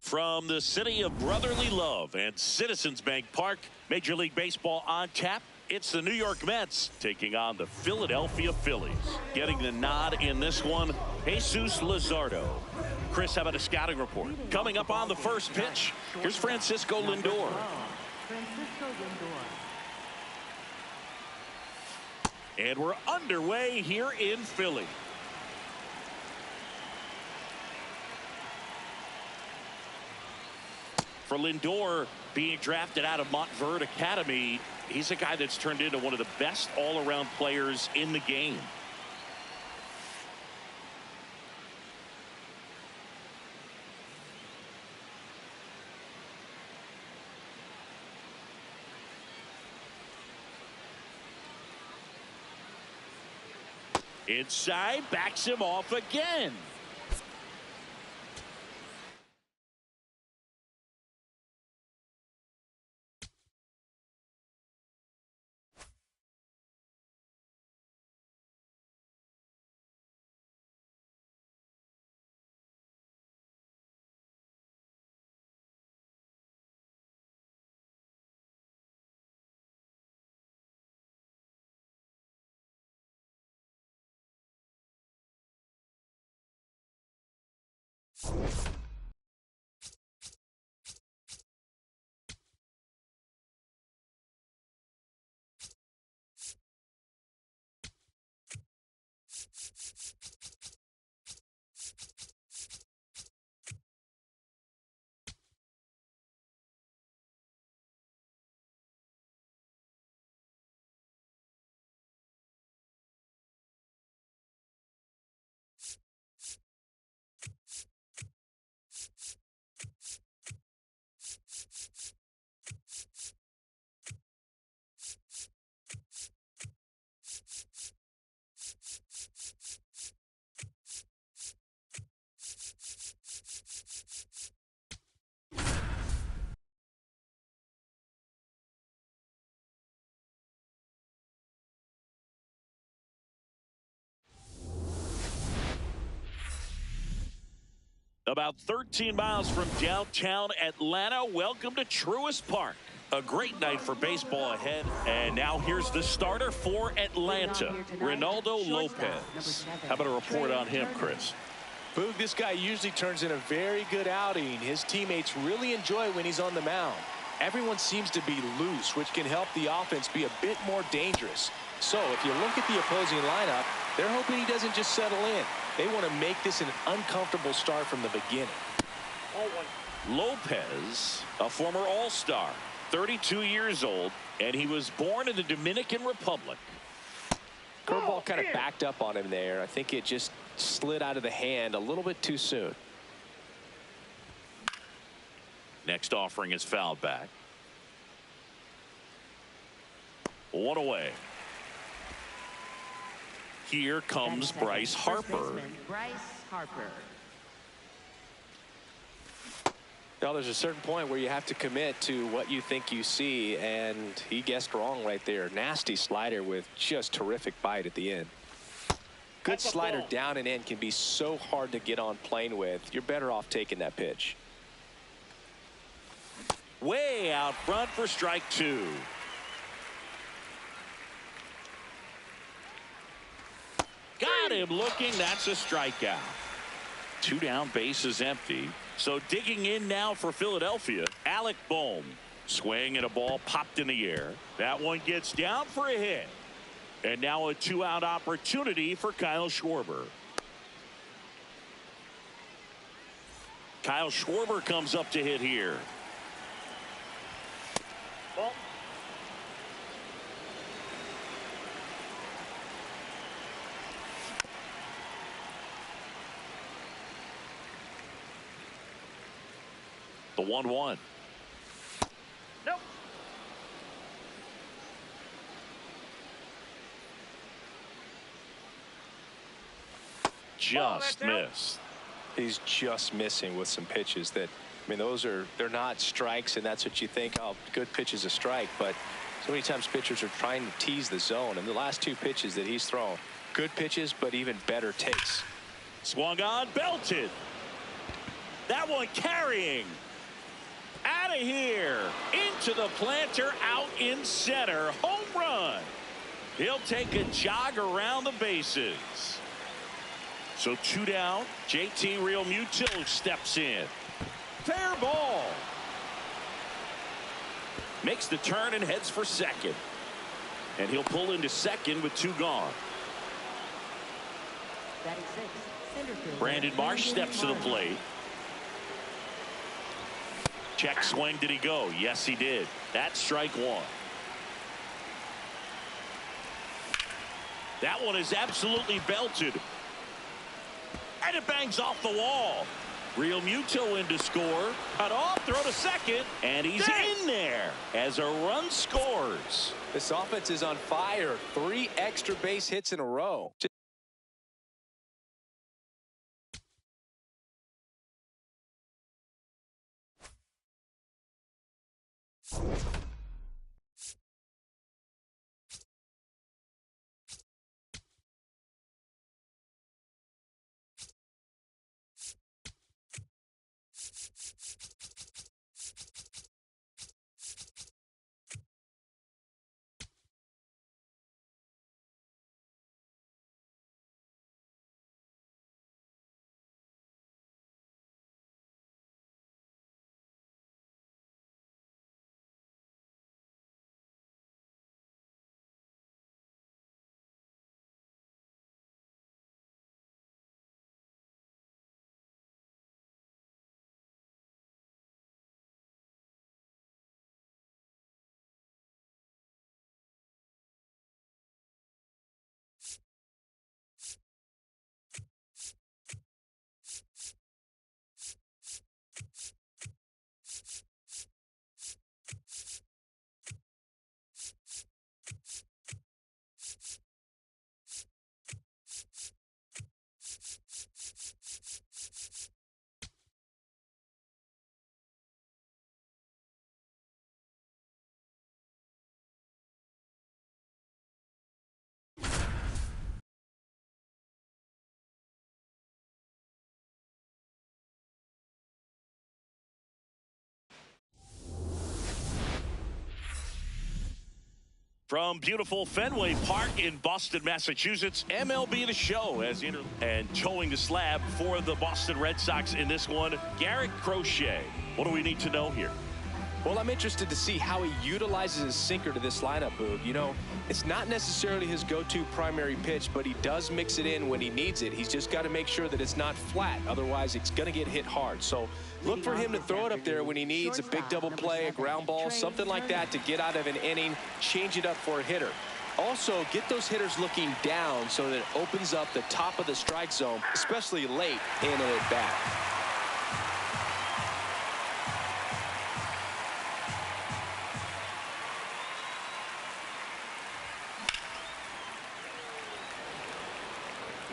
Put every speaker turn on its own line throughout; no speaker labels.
From the city of brotherly love and Citizens Bank Park, Major League Baseball on tap. It's the New York Mets taking on the Philadelphia Phillies. Getting the nod in this one, Jesus Luzardo. Chris, how about a scouting report? Coming up on the first pitch, here's Francisco Lindor. And we're underway here in Philly. For Lindor, being drafted out of Montverde Academy, he's a guy that's turned into one of the best all-around players in the game. Inside, backs him off again. About 13 miles from downtown Atlanta, welcome to Truist Park. A great night for baseball ahead. And now here's the starter for Atlanta, Reynaldo Lopez. How about a report on him, Chris?
Boog, this guy usually turns in a very good outing. His teammates really enjoy when he's on the mound. Everyone seems to be loose, which can help the offense be a bit more dangerous. So if you look at the opposing lineup, they're hoping he doesn't just settle in. They want to make this an uncomfortable start from the beginning.
Lopez, a former All-Star, 32 years old, and he was born in the Dominican Republic.
Curveball kind of backed up on him there. I think it just slid out of the hand a little bit too soon.
Next offering is fouled back. One away. Here comes Bryce Harper.
Now there's a certain point where you have to commit to what you think you see, and he guessed wrong right there. Nasty slider with just terrific bite at the end. Good slider down and in can be so hard to get on plane with. You're better off taking that pitch.
Way out front for strike two. Got him looking. That's a strikeout. 2 down, bases empty. So digging in now for Philadelphia, Alec Bohm. Swing and a ball popped in the air. That one gets down for a hit. And now a 2-out opportunity for Kyle Schwarber. Kyle Schwarber comes up to hit here. Ball. The 1-1. Nope. Just missed.
He's just missing with some pitches that, I mean, they're not strikes, and that's what you think, oh, good pitch is a strike. But so many times pitchers are trying to tease the zone, and the last 2 pitches that he's thrown, good pitches, but even better takes.
Swung on, belted. That one carrying. Out of here. Into the planter, out in center. Home run. He'll take a jog around the bases. So 2 down. JT Realmuto steps in. Fair ball. Makes the turn and heads for second. And he'll pull into second with 2 gone. Brandon Marsh steps to the plate. Check swing. Did he go? Yes, he did. That's strike 1. That one is absolutely belted. And it bangs off the wall. Realmuto in to score. Cut off, throw to second. And he's in there as a run scores.
This offense is on fire. 3 extra base hits in a row.
From beautiful Fenway Park in Boston, Massachusetts, MLB The Show and towing the slab for the Boston Red Sox in this one, Garrett Crochet. What do we need to know here?
Well, I'm interested to see how he utilizes his sinker to this lineup, Boog. You know, it's not necessarily his go-to primary pitch, but he does mix it in when he needs it. He's just got to make sure that it's not flat. Otherwise, it's going to get hit hard. So look for him to throw it up there when he needs a big double play, a ground ball, something like that to get out of an inning, change it up for a hitter. Also, get those hitters looking down so that it opens up the top of the strike zone, especially late in an at-bat.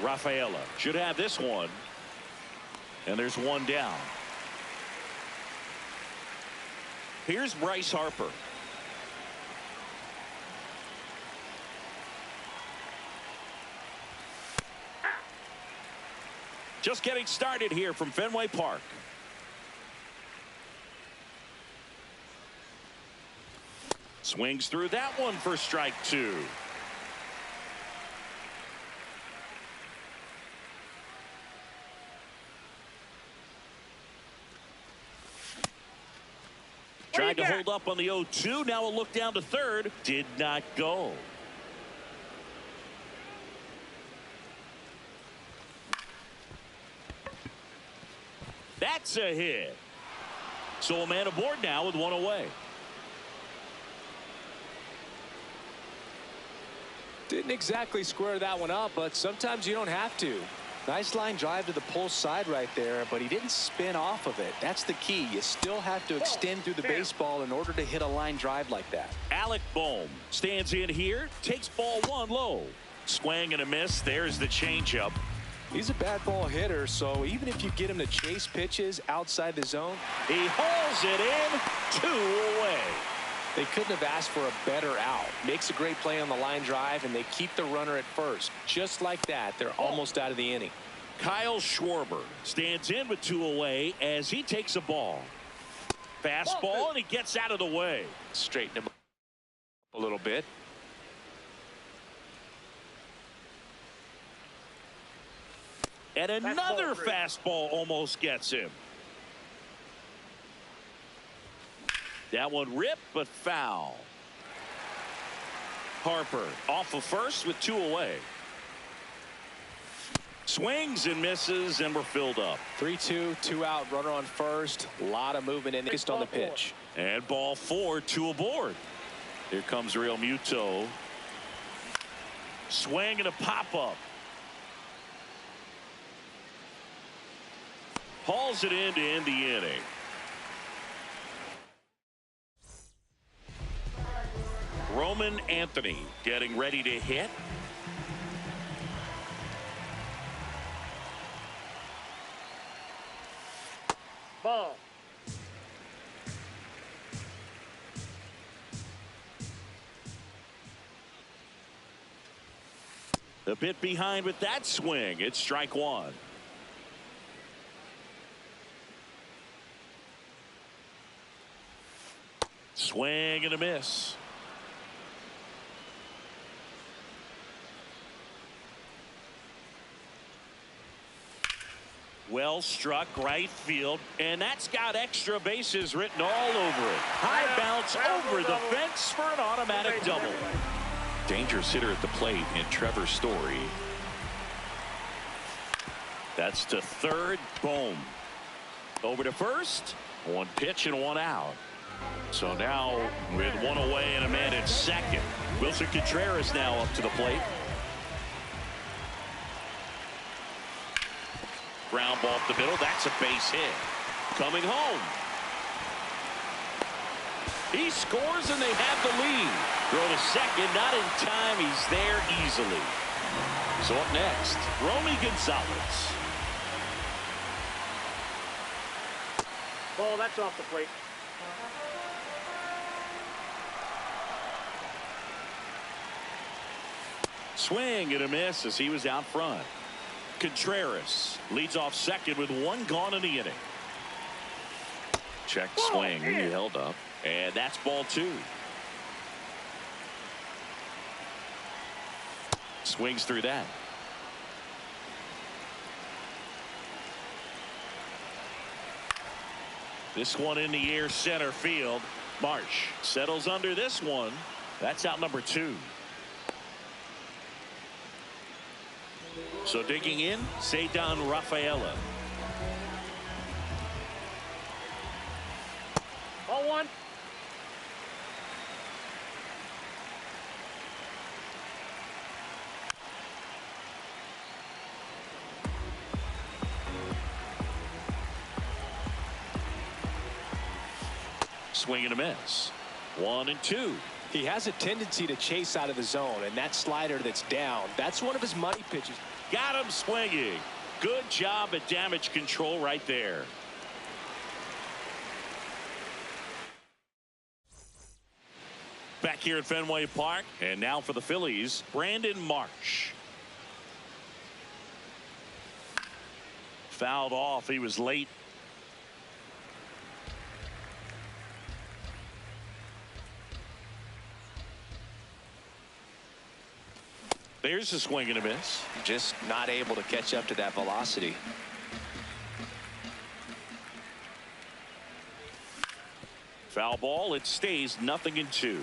Rafaela should have this one. And there's 1 down. Here's Bryce Harper. Just getting started here from Fenway Park. Swings through that one for strike 2. Tried to hold up on the 0-2. Now a look down to third. Did not go. That's a hit. So a man aboard now with one away.
Didn't exactly square that one up, but sometimes you don't have to. Nice line drive to the pull side right there, but he didn't spin off of it. That's the key. You still have to extend through the baseball in order to hit a line drive like that.
Alec Bohm stands in here, takes ball one low. Swing and a miss. There's the changeup.
He's a bad ball hitter, so even if you get him to chase pitches outside the zone,
he hauls it in, 2 away.
They couldn't have asked for a better out. Makes a great play on the line drive, and they keep the runner at first. Just like that, they're almost out of the inning.
Kyle Schwarber stands in with 2 away as he takes a ball. Fastball, and he gets out of the way.
Straighten him up a little bit.
And another fastball almost gets him. That one ripped, but foul. Harper off of first with 2 away. Swings and misses, and we're filled up.
3-2, 2 out, runner on first. A lot of movement in just on the pitch.
And ball 4, 2 aboard. Here comes Real Muto. Swing and a pop-up. Hauls it in to end the inning. Roman Anthony getting ready to hit.
Ball.
A bit behind with that swing. It's strike 1. Swing and a miss. Well struck right field, and that's got extra bases written all over it. High bounce over the fence for an automatic double. Dangerous hitter at the plate in Trevor Story. That's to third. Boom. Over to first. 1 pitch and 1 out. So now with 1 away and a man at second. Wilson Contreras now up to the plate. Ground ball up the middle. That's a base hit. Coming home. He scores and they have the lead. Throw to second. Not in time. He's there easily. So up next, Romy Gonzalez.
Ball, that's off the plate.
Swing and a miss as he was out front. Contreras leads off second with 1 gone in the inning. Check swing. He held up. And that's ball 2. Swings through that. This one in the air center field. Marsh settles under this one. That's out number 2. So digging in, Ceddanne Rafaela.
Ball 1.
Swing and a miss. 1 and 2.
He has a tendency to chase out of the zone, and that slider that's down, that's one of his money pitches.
Got him swinging. Good job at damage control right there. Back here at Fenway Park, and now for the Phillies, Brandon Marsh. Fouled off. He was late. There's a swing and a miss.
Just not able to catch up to that velocity.
Foul ball. It stays 0-2.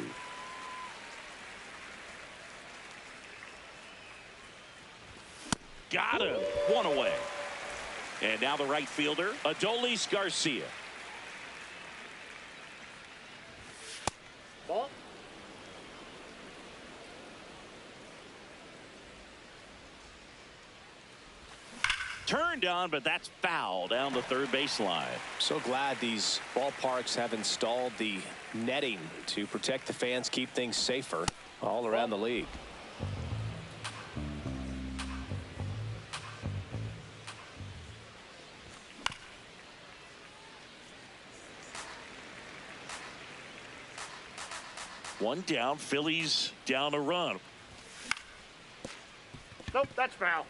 Got him. One away. And now the right fielder, Adolis Garcia.
Ball.
Turned on, but that's foul down the third baseline.
So glad these ballparks have installed the netting to protect the fans, keep things safer all around the league.
One down, Phillies down a run.
Nope, that's foul.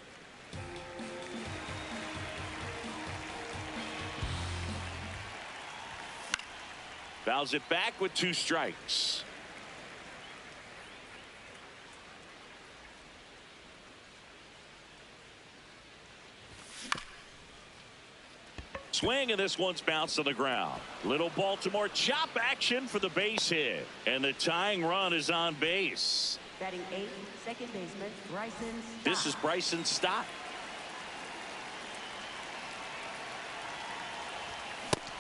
Fouls it back with 2 strikes. Swing, and this one's bounced to the ground. Little Baltimore chop action for the base hit. And the tying run is on base.
Batting 8th, second baseman, Bryson Stott.
This is Bryson Stott.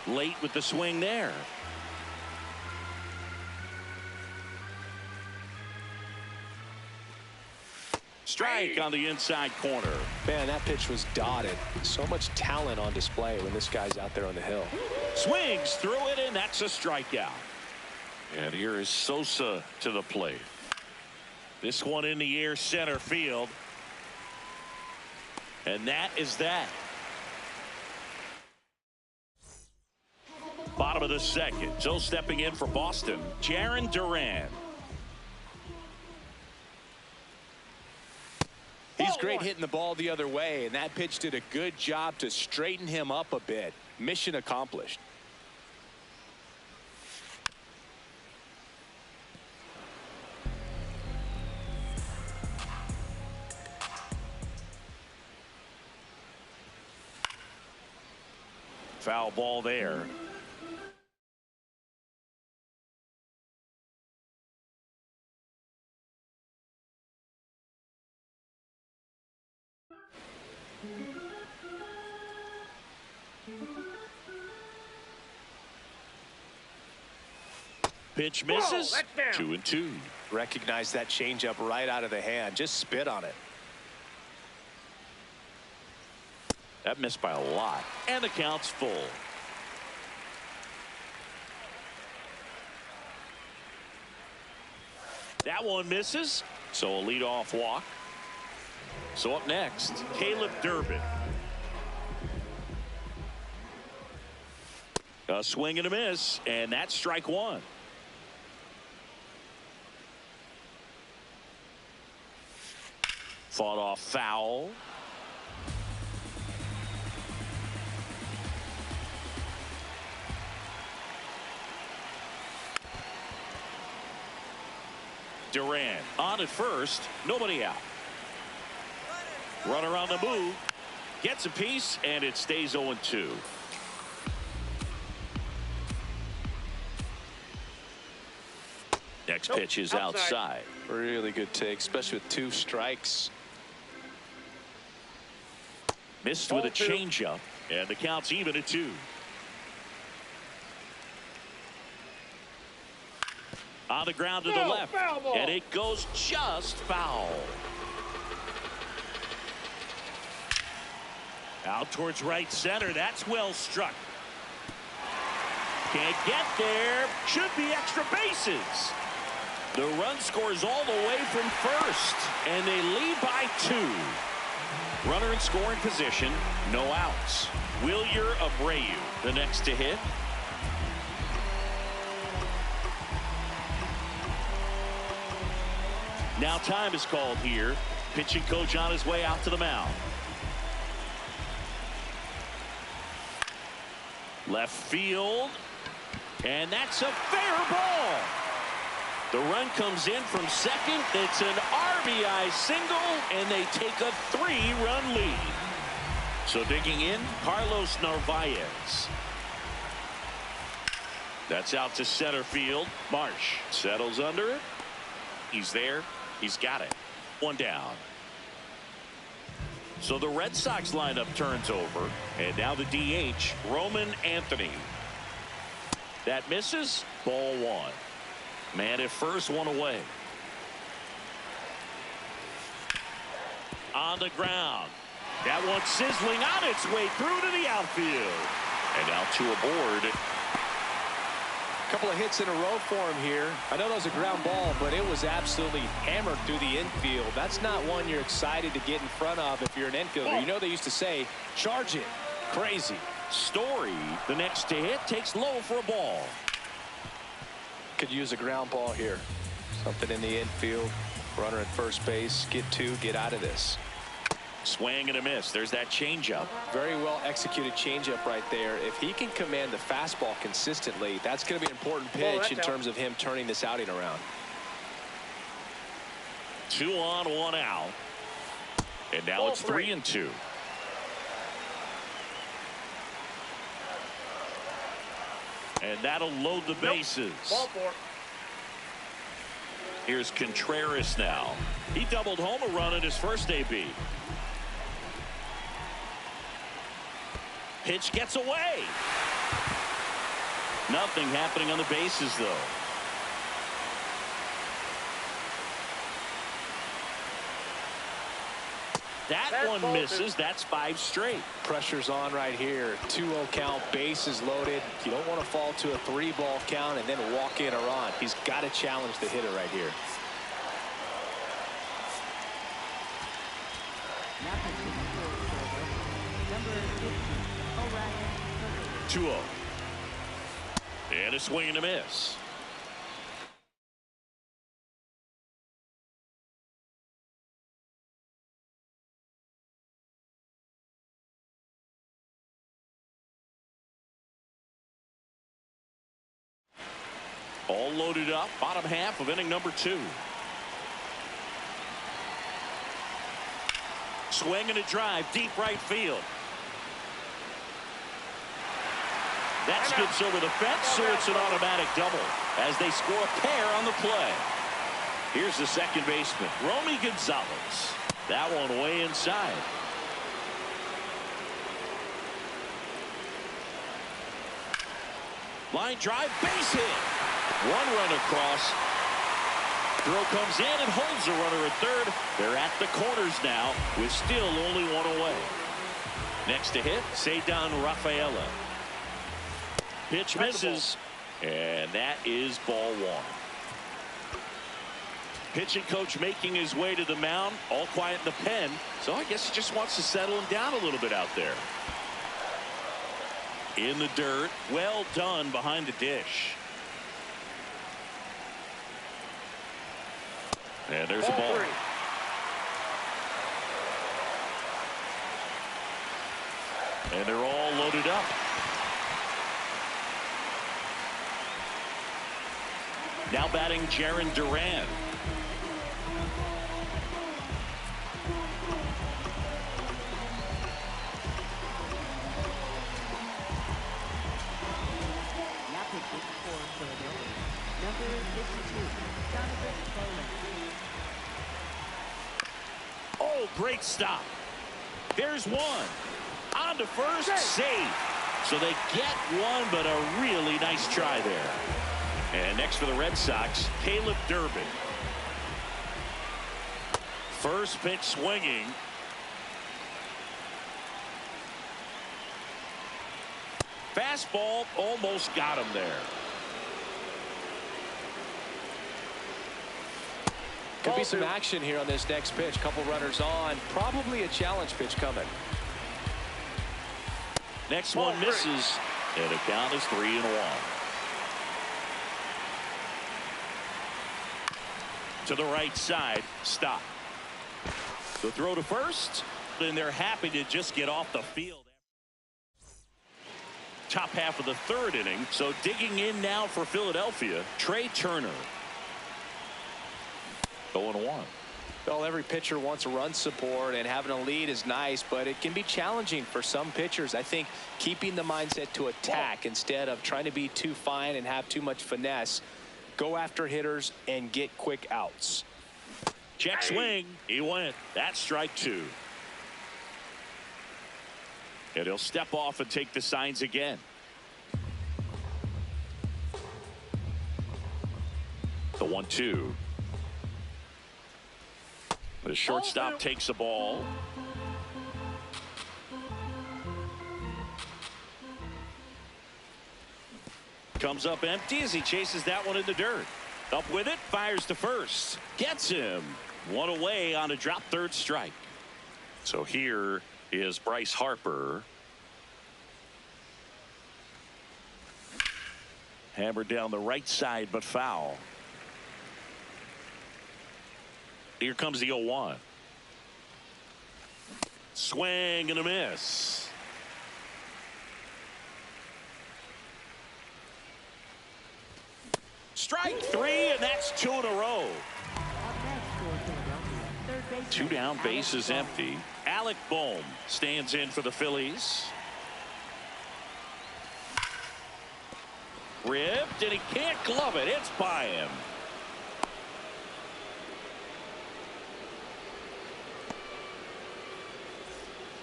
Late with the swing there. Strike on the inside corner.
Man, that pitch was dotted. So much talent on display when this guy's out there on the hill.
Swings through it, and that's a strikeout. And here is Sosa to the plate. This one in the air, center field. And that is that. Bottom of the second. So stepping in for Boston, Jarren Duran.
He's great hitting the ball the other way, and that pitch did a good job to straighten him up a bit. Mission accomplished.
Foul ball there. Pitch misses.
Whoa, that's down.
2-2.
Recognize that changeup right out of the hand. Just spit on it.
That missed by a lot. And the count's full. That one misses. So a leadoff walk. So up next, Caleb Durbin. A swing and a miss, and that's strike one. Fought off foul. Duran on at first, nobody out. Runner on the move, gets a piece, and it stays 0-2. Next pitch is outside.
Really good take, especially with 2 strikes.
Missed with a changeup, and the count's even at 2. On the ground to the left, and it goes just foul. Out towards right center. That's well struck. Can't get there. Should be extra bases. The run scores all the way from first, and they lead by 2. Runner in scoring position, no outs. Wilyer Abreu, the next to hit. Now time is called here. Pitching coach on his way out to the mound. Left field. And that's a fair ball. The run comes in from second. It's an RBI single, and they take a 3-run lead. So digging in, Carlos Narvaez. That's out to center field. Marsh settles under it. He's there. He's got it. One down. So the Red Sox lineup turns over. And now the DH, Roman Anthony. That misses. Ball one. Man at first, one away. On the ground. That one sizzling on its way through to the outfield. And now two aboard.
Couple of hits in a row for him here. I know that was a ground ball, but it was absolutely hammered through the infield. That's not one you're excited to get in front of if you're an infielder. You know they used to say, charge it. Crazy.
Story, the next to hit, takes low for a ball.
Could use a ground ball here. Something in the infield. Runner at first base. Get two. Get out of this.
Swing and a miss. There's that changeup.
Very well executed changeup right there. If he can command the fastball consistently, that's going to be an important pitch in terms of him turning this outing around.
2 on, 1 out. And now it's 3-2. And that'll load the bases.
Ball four.
Here's Contreras now. He doubled home a run in his first AB. Pitch gets away. Nothing happening on the bases, though. That one misses. That's 5 straight.
Pressure's on right here. 2-0 count, bases loaded. You don't want to fall to a 3-ball count and then walk in or on. He's got to challenge the hitter right here.
Now pitching for number 50, Orion.
2-0. And a swing and a miss. All loaded up, bottom half of inning number 2. Swing and a drive, deep right field. That skips over the fence, so it's an automatic double as they score a pair on the play. Here's the second baseman, Romy Gonzalez. That one way inside. Line drive, base hit. One run across. Throw comes in and holds the runner at third. They're at the corners now with still only one away. Next to hit, Ceddanne Rafaela. Pitch misses, and that is ball one. Pitching coach making his way to the mound, all quiet in the pen, so I guess he just wants to settle him down a little bit out there. In the dirt, well done behind the dish. And there's a ball. And they're all loaded up. Now batting Jarren Duran.
Now pitching for Philadelphia, number 52, Jonathan Bowman.
Oh, great stop. There's one. On to first, save. So they get one, but a really nice try there. And next for the Red Sox, Caleb Durbin. First pitch swinging. Fastball almost got him there.
Could be some action here on this next pitch. Couple runners on. Probably a challenge pitch coming.
Next one misses, and the count is 3-1. To the right side, stop. The throw to first, and they're happy to just get off the field. Top half of the third inning, so digging in now for Philadelphia, Trey Turner. 0-1.
Well, every pitcher wants a run support, and having a lead is nice, but it can be challenging for some pitchers. I think keeping the mindset to attack instead of trying to be too fine and have too much finesse. Go after hitters and get quick outs.
Check swing. He went. That's strike 2. And he'll step off and take the signs again. The 1-2. The shortstop takes the ball. Comes up empty as he chases that one in the dirt. Up with it, fires to first. Gets him. One away on a drop third strike. So here is Bryce Harper. Hammered down the right side, but foul. Here comes the 0-1. Swing and a miss. Strike 3, and that's 2 in a row. Two down, base is empty. Alec Bohm stands in for the Phillies. Ripped, and he can't glove it. It's by him.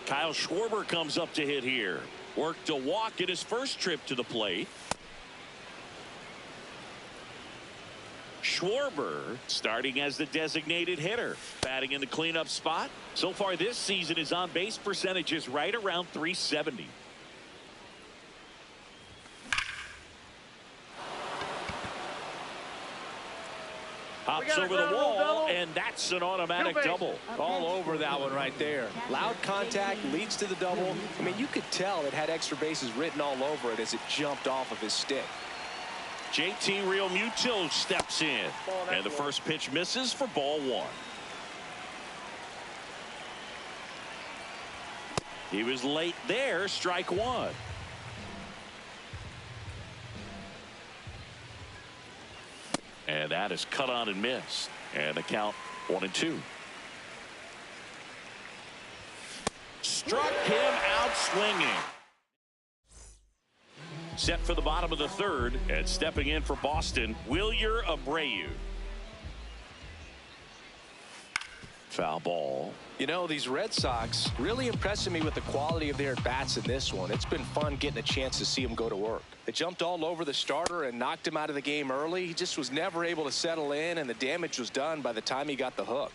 Kyle Schwarber comes up to hit here. Worked a walk in his first trip to the plate. Schwarber starting as the designated hitter, batting in the cleanup spot. So far this season, his on base percentage is right around .370. Hops over the wall, and that's an automatic double.
All over that one right there. Loud contact leads to the double. I mean, you could tell it had extra bases written all over it as it jumped off of his stick.
JT Realmuto steps in, and the first pitch misses for ball 1. He was late there, strike 1. And that is cut on and missed. And the count 1-2. Struck him out swinging. Set for the bottom of the third, and stepping in for Boston, Wilyer Abreu. Foul ball.
You know, these Red Sox really impressing me with the quality of their at-bats in this one. It's been fun getting a chance to see them go to work. They jumped all over the starter and knocked him out of the game early. He just was never able to settle in, and the damage was done by the time he got the hook.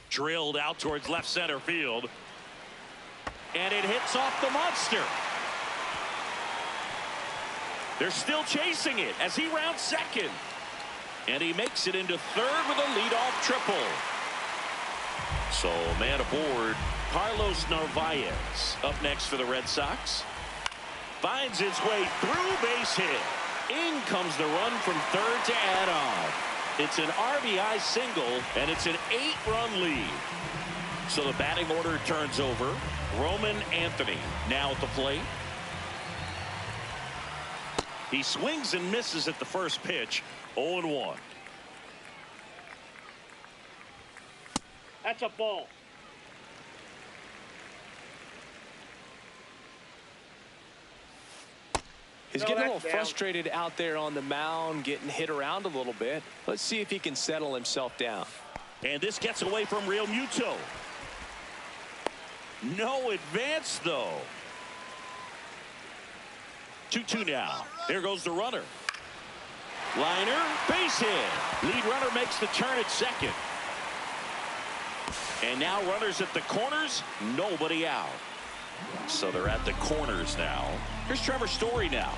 Drilled out towards left center field. And it hits off the monster. They're still chasing it as he rounds second. And he makes it into third with a leadoff triple. So man aboard, Carlos Narvaez up next for the Red Sox. Finds his way through, base hit. In comes the run from third to add on. It's an RBI single, and it's an 8-run lead. So the batting order turns over. Roman Anthony now at the plate. He swings and misses at the first pitch. 0-1.
That's a ball.
He's getting a little frustrated out there on the mound, getting hit around a little bit. Let's see if he can settle himself down.
And this gets away from Realmuto. No advance, though. 2-2 now. There goes the runner. Liner, base hit. Lead runner makes the turn at second. And now runners at the corners, nobody out. So they're at the corners now. Here's Trevor Story now.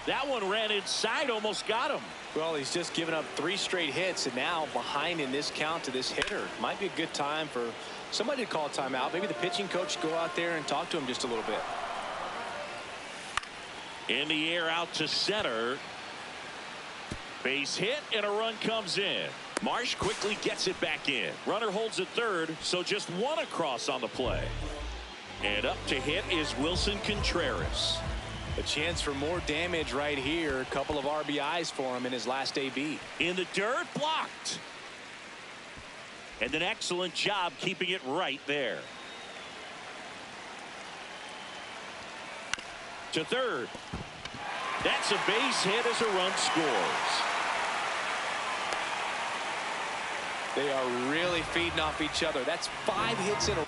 That one ran inside, almost got him.
Well, he's just given up 3 straight hits, and now behind in this count to this hitter. Might be a good time for somebody to call a timeout. Maybe the pitching coach go out there and talk to him just a little bit.
In the air out to center. Base hit, and a run comes in. Marsh quickly gets it back in. Runner holds at third, so just one across on the play. And up to hit is Wilson Contreras.
A chance for more damage right here. A couple of RBIs for him in his last AB.
In the dirt, blocked. And an excellent job keeping it right there. To third. That's a base hit as a run scores.
They are really feeding off each other. That's 5 hits in a row.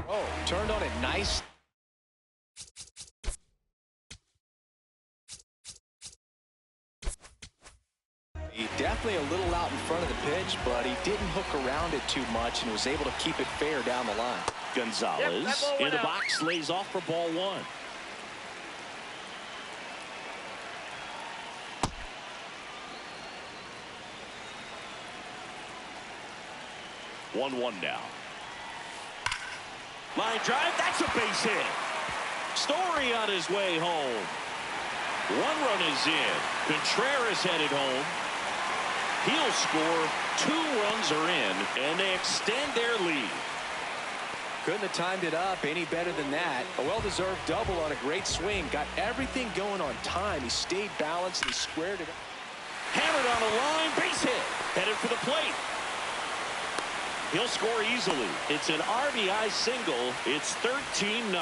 Oh, turned on it nice. He definitely a little out in front of the pitch, but he didn't hook around it too much and was able to keep it fair down the line.
Gonzalez in the box, lays off for ball 1. One now. Line drive, that's a base hit. Story on his way home. 1 run is in. Contreras headed home. He'll score. 2 runs are in, and they extend their lead.
Couldn't have timed it up any better than that. A well-deserved double on a great swing. Got everything going on time. He stayed balanced and he squared it up.
Hammered on the line, base hit. Headed for the plate. He'll score easily. It's an RBI single. It's 13-0.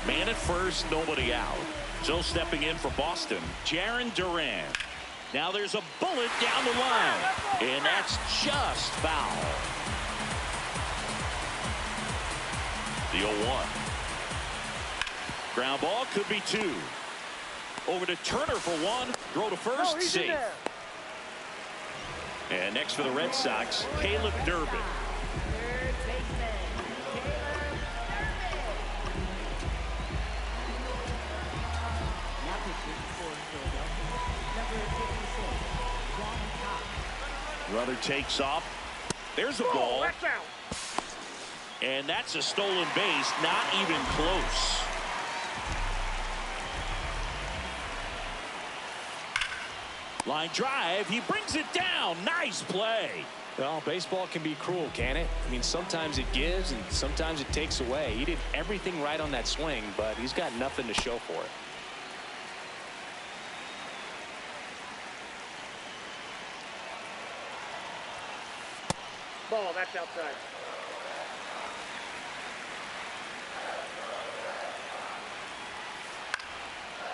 Man at first, nobody out. So stepping in for Boston, Jarren Duran. Now there's a bullet down the line, and that's just foul. The 0-1. Ground ball could be 2. Over to Turner for 1. Throw to first, safe. And next for the Red Sox, Caleb Durbin. Runner takes off. There's a ball. And that's a stolen base, not even close. Line drive, he brings it down. Nice play.
Well, baseball can be cruel, can it? I mean, sometimes it gives and sometimes it takes away. He did everything right on that swing, but he's got nothing to show for it.
Ball, that's outside.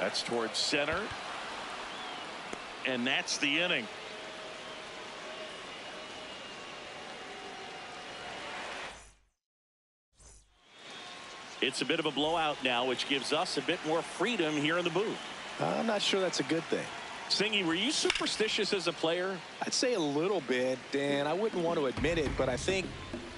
That's towards center. And that's the inning. It's a bit of a blowout now, which gives us a bit more freedom here in the booth.
I'm not sure that's a good thing.
Singy, were you superstitious as a player?
I'd say a little bit, and I wouldn't want to admit it, but I think,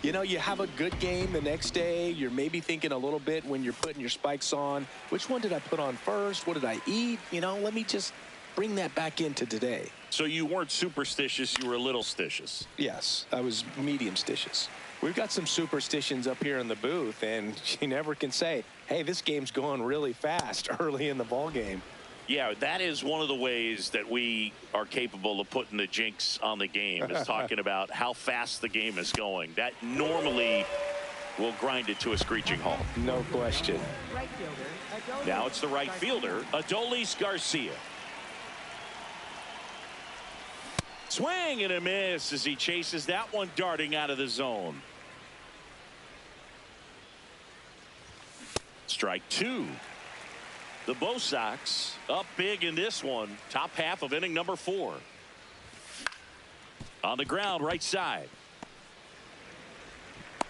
you know, you have a good game the next day. You're maybe thinking a little bit when you're putting your spikes on. Which one did I put on first? What did I eat? You know, let me just bring that back into today.
So you weren't superstitious, you were a little stitious.
Yes, I was medium stitious. We've got some superstitions up here in the booth, and you never can say, hey, this game's going really fast early in the ball game.
Yeah, that is one of the ways that we are capable of putting the jinx on the game, is talking about how fast the game is going. That normally will grind it to a screeching halt.
No question.
Now it's the right fielder, Adolis Garcia. Swing and a miss as he chases that one darting out of the zone. Strike 2. The Bo Sox up big in this one. Top half of inning number 4. On the ground, right side.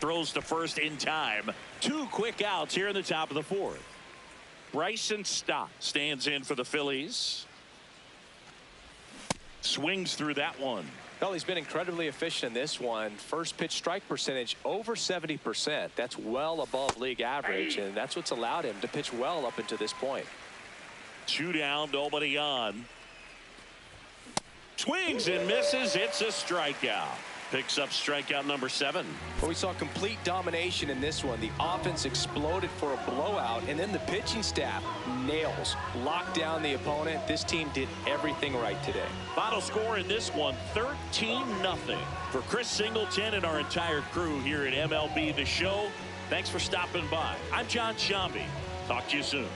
Throws to first in time. 2 quick outs here in the top of the 4th. Bryson Stott stands in for the Phillies. Swings through that one.
Well, he's been incredibly efficient in this one. First pitch strike percentage over 70%. That's well above league average, and that's what's allowed him to pitch well up until this point.
2 down, nobody on. Swings and misses. It's a strikeout. Picks up strikeout number 7.
Well, we saw complete domination in this one. The offense exploded for a blowout, and then the pitching staff nails, locked down the opponent. This team did everything right today.
Final score in this one, 13-0. For Chris Singleton and our entire crew here at MLB The Show, thanks for stopping by. I'm John Sciambi. Talk to you soon.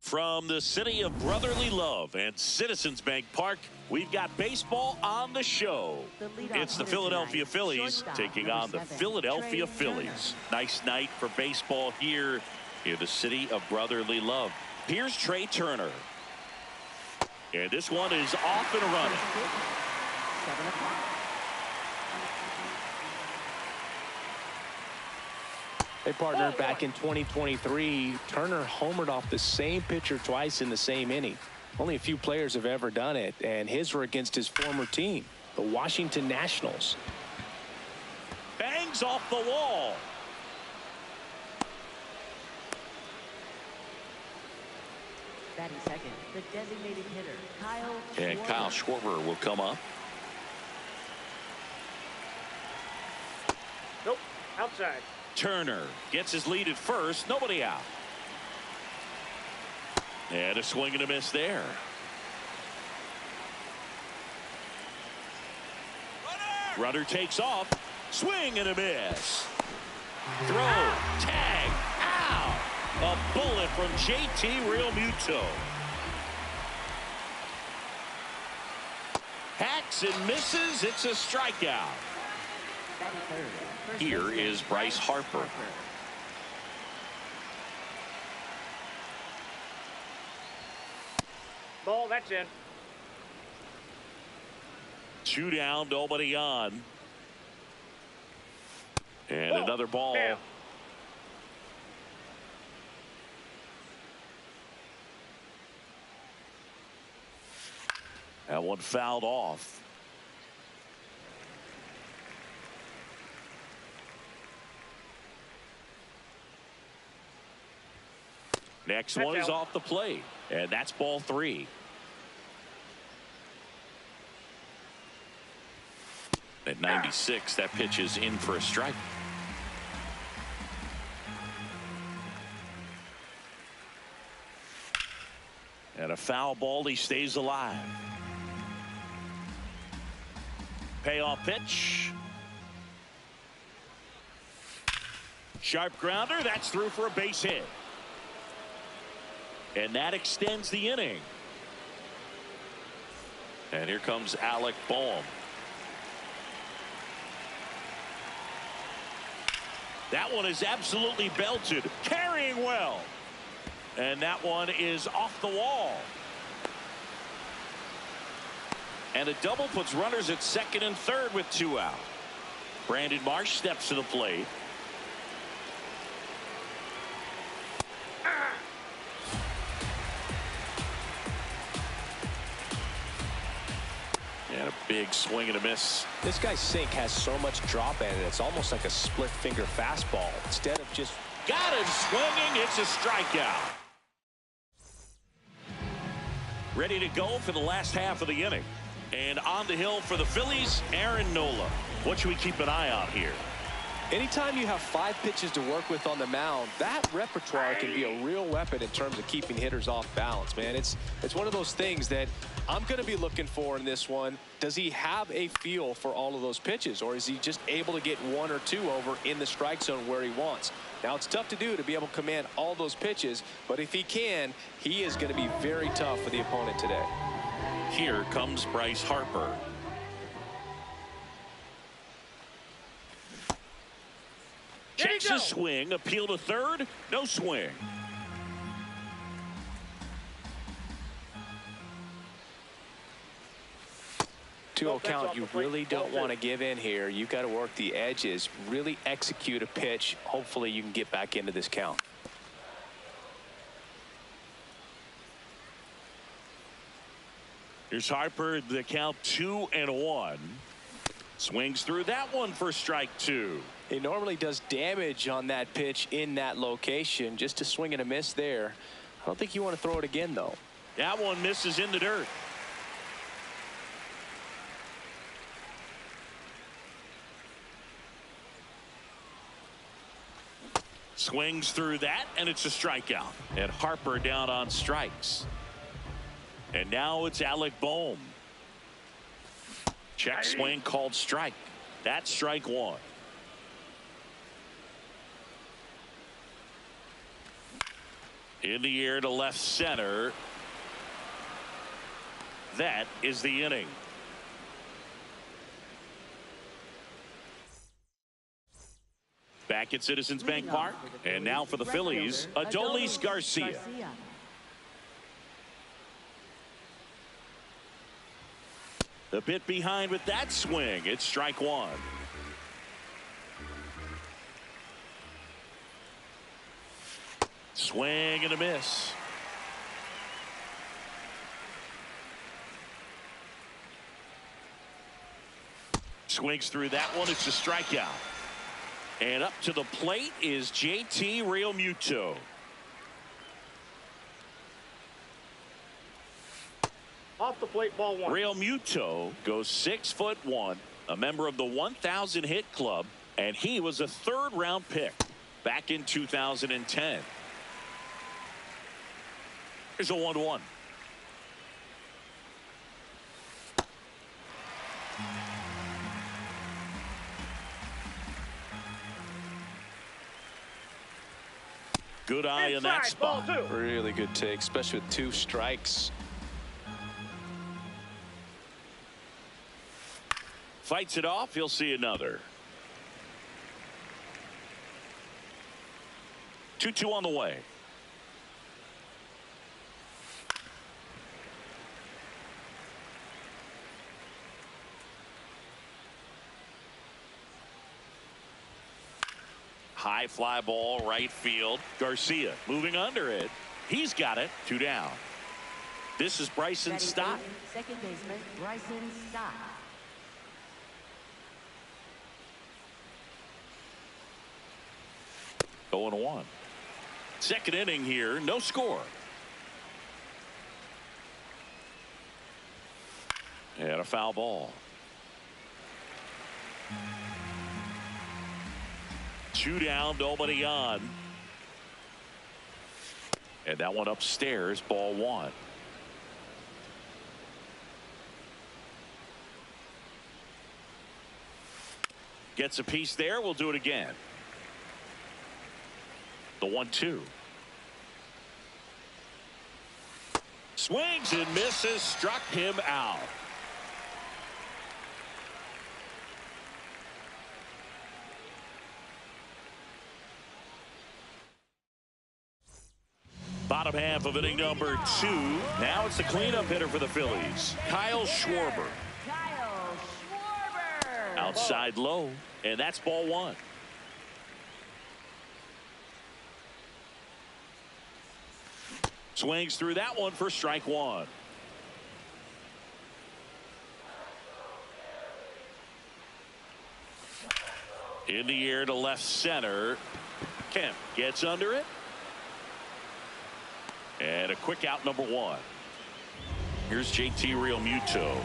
From the city of brotherly love and Citizens Bank Park, we've got baseball on the show. It's the Philadelphia Phillies taking on the Philadelphia Phillies. Nice night for baseball here in the city of brotherly love. Here's Trey Turner. And this one is off and running.
7 o'clock.
Hey, partner, back in 2023, Turner homered off the same pitcher twice in the same inning. Only a few players have ever done it, and his were against his former team, the Washington Nationals.
Bangs off the wall.
Batting second, the designated hitter, Kyle
And
Schwarber.
Kyle Schwarber will come up.
Nope. Outside.
Turner gets his lead at first. Nobody out. And a swing and a miss there. Runner takes off. Swing and a miss. Throw. Tag. Out. A bullet from JT Realmuto. Hacks and misses. It's a strikeout.
Batting third, first
Here
baseman,
is Bryce Harper.
Ball, that's in.
2 down, nobody on. And
Ball.
another ball.
Down.
That one fouled off. Next
That's
one is
out.
off the plate. And that's ball 3. At 96, that pitch is in for a strike. And a foul ball, he stays alive. Payoff pitch. Sharp grounder, that's through for a base hit. And that extends the inning. And here comes Alec Bohm. That one is absolutely belted, carrying well. And that one is off the wall. And a double puts runners at second and third with 2 out. Brandon Marsh steps to the plate. And a big swing and a miss.
This guy's sink has so much drop in it, it's almost like a split finger fastball. Instead of just
Got him swinging. It's a strikeout. Ready to go for the last half of the inning. And on the hill for the Phillies, Aaron Nola. What should we keep an eye on here?
anytime you have 5 pitches to work with on the mound, that repertoire can be a real weapon in terms of keeping hitters off balance, man. It's one of those things that I'm going to be looking for in this one. Does he have a feel for all of those pitches, or is he just able to get 1 or 2 over in the strike zone where he wants? Now, it's tough to do to be able to command all those pitches, but if he can, he is going to be very tough for the opponent today.
Here comes Bryce Harper. Checks his swing, appeal to third, no swing.
To account, you really don't want to give in here. You've got to work the edges, really execute a pitch. Hopefully you can get back into this count.
Here's Harper, the count 2-1. Swings through that one for strike 2.
He normally does damage on that pitch in that location. Just a swing and a miss there. I don't think you want to throw it again, though.
That one misses in the dirt. Swings through that, and it's a strikeout. And Harper down on strikes. And now it's Alec Bohm. Check swing called strike. That's strike 1. In the air to left center. That is the inning. Back at Citizens Bank Park. And now for the Phillies, Adolis Garcia. A bit behind with that swing. It's strike one. Swing and a miss. Swings through that one. It's a strikeout. And up to the plate is JT Realmuto.
Off the plate, ball one.
Realmuto goes 6'1", a member of the 1,000 hit club, and he was a third-round pick back in 2010. Here's a 1-1. Good eye in that
Inside, ball
spot.
two.
Really good take, especially with 2 strikes.
Fights it off. He'll see another. 2-2 on the way. High fly ball, right field. Garcia moving under it. He's got it. 2 down. This is Bryson
Batting
Stott.
eighth, second baseman Bryson Stott.
0-1. Second inning here. No score. And a foul ball. 2 down, nobody on. And that one upstairs, ball 1. Gets a piece there. We'll do it again. The 1-2. Swings and misses. Struck him out. Bottom half of inning number 2. Now it's the cleanup hitter for the Phillies, Kyle Schwarber.
Kyle Schwarber.
Outside low, and that's ball 1. Swings through that one for strike 1. In the air to left center. Kemp gets under it. And a quick out, number 1. Here's JT Realmuto.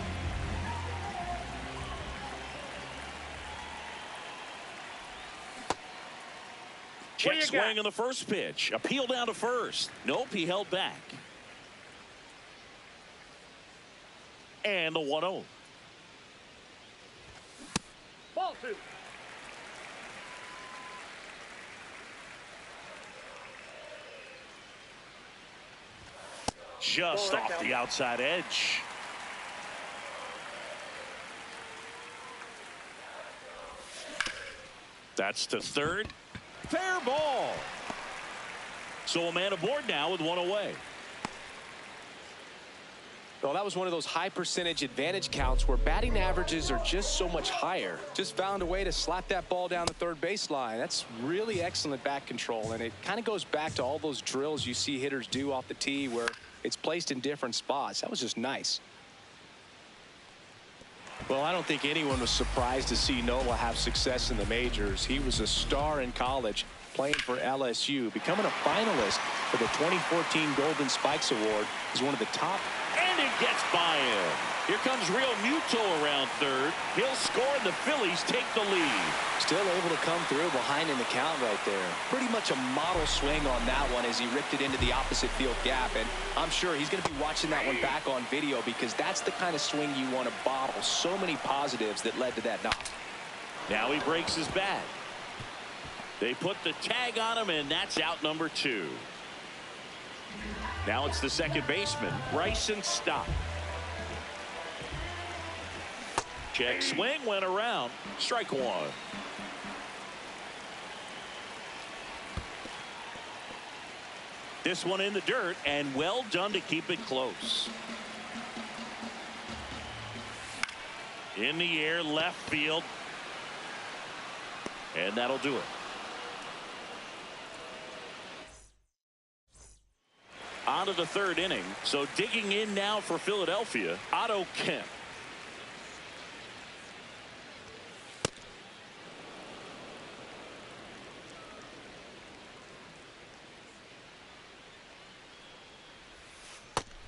Check swing on the first pitch. Appeal down to first. Nope, he held back. And the 1-0.
Ball 2.
Just off the outside edge. That's to third. Fair ball. So a man aboard now with 1 away.
Well, that was one of those high percentage advantage counts where batting averages are just so much higher. Just found a way to slap that ball down the third baseline. That's really excellent bat control, and it kind of goes back to all those drills you see hitters do off the tee where it's placed in different spots. That was just nice. Well, I don't think anyone was surprised to see Nola have success in the majors. He was a star in college, playing for LSU, becoming a finalist for the 2014 Golden Spikes Award. He's one of the top.
And it gets by him. Here comes Realmuto around third. He'll score, and the Phillies take the lead.
Still able to come through behind in the count right there. Pretty much a model swing on that one as he ripped it into the opposite field gap. And I'm sure he's going to be watching that one back on video because that's the kind of swing you want to bottle. So many positives that led to that knock.
Now he breaks his bat. They put the tag on him, and that's out number 2. Now it's the second baseman, Bryson Stott. Check swing, went around. Strike 1. This one in the dirt, and well done to keep it close. In the air, left field. And that'll do it. On to the third inning. So digging in now for Philadelphia, Otto Kemp.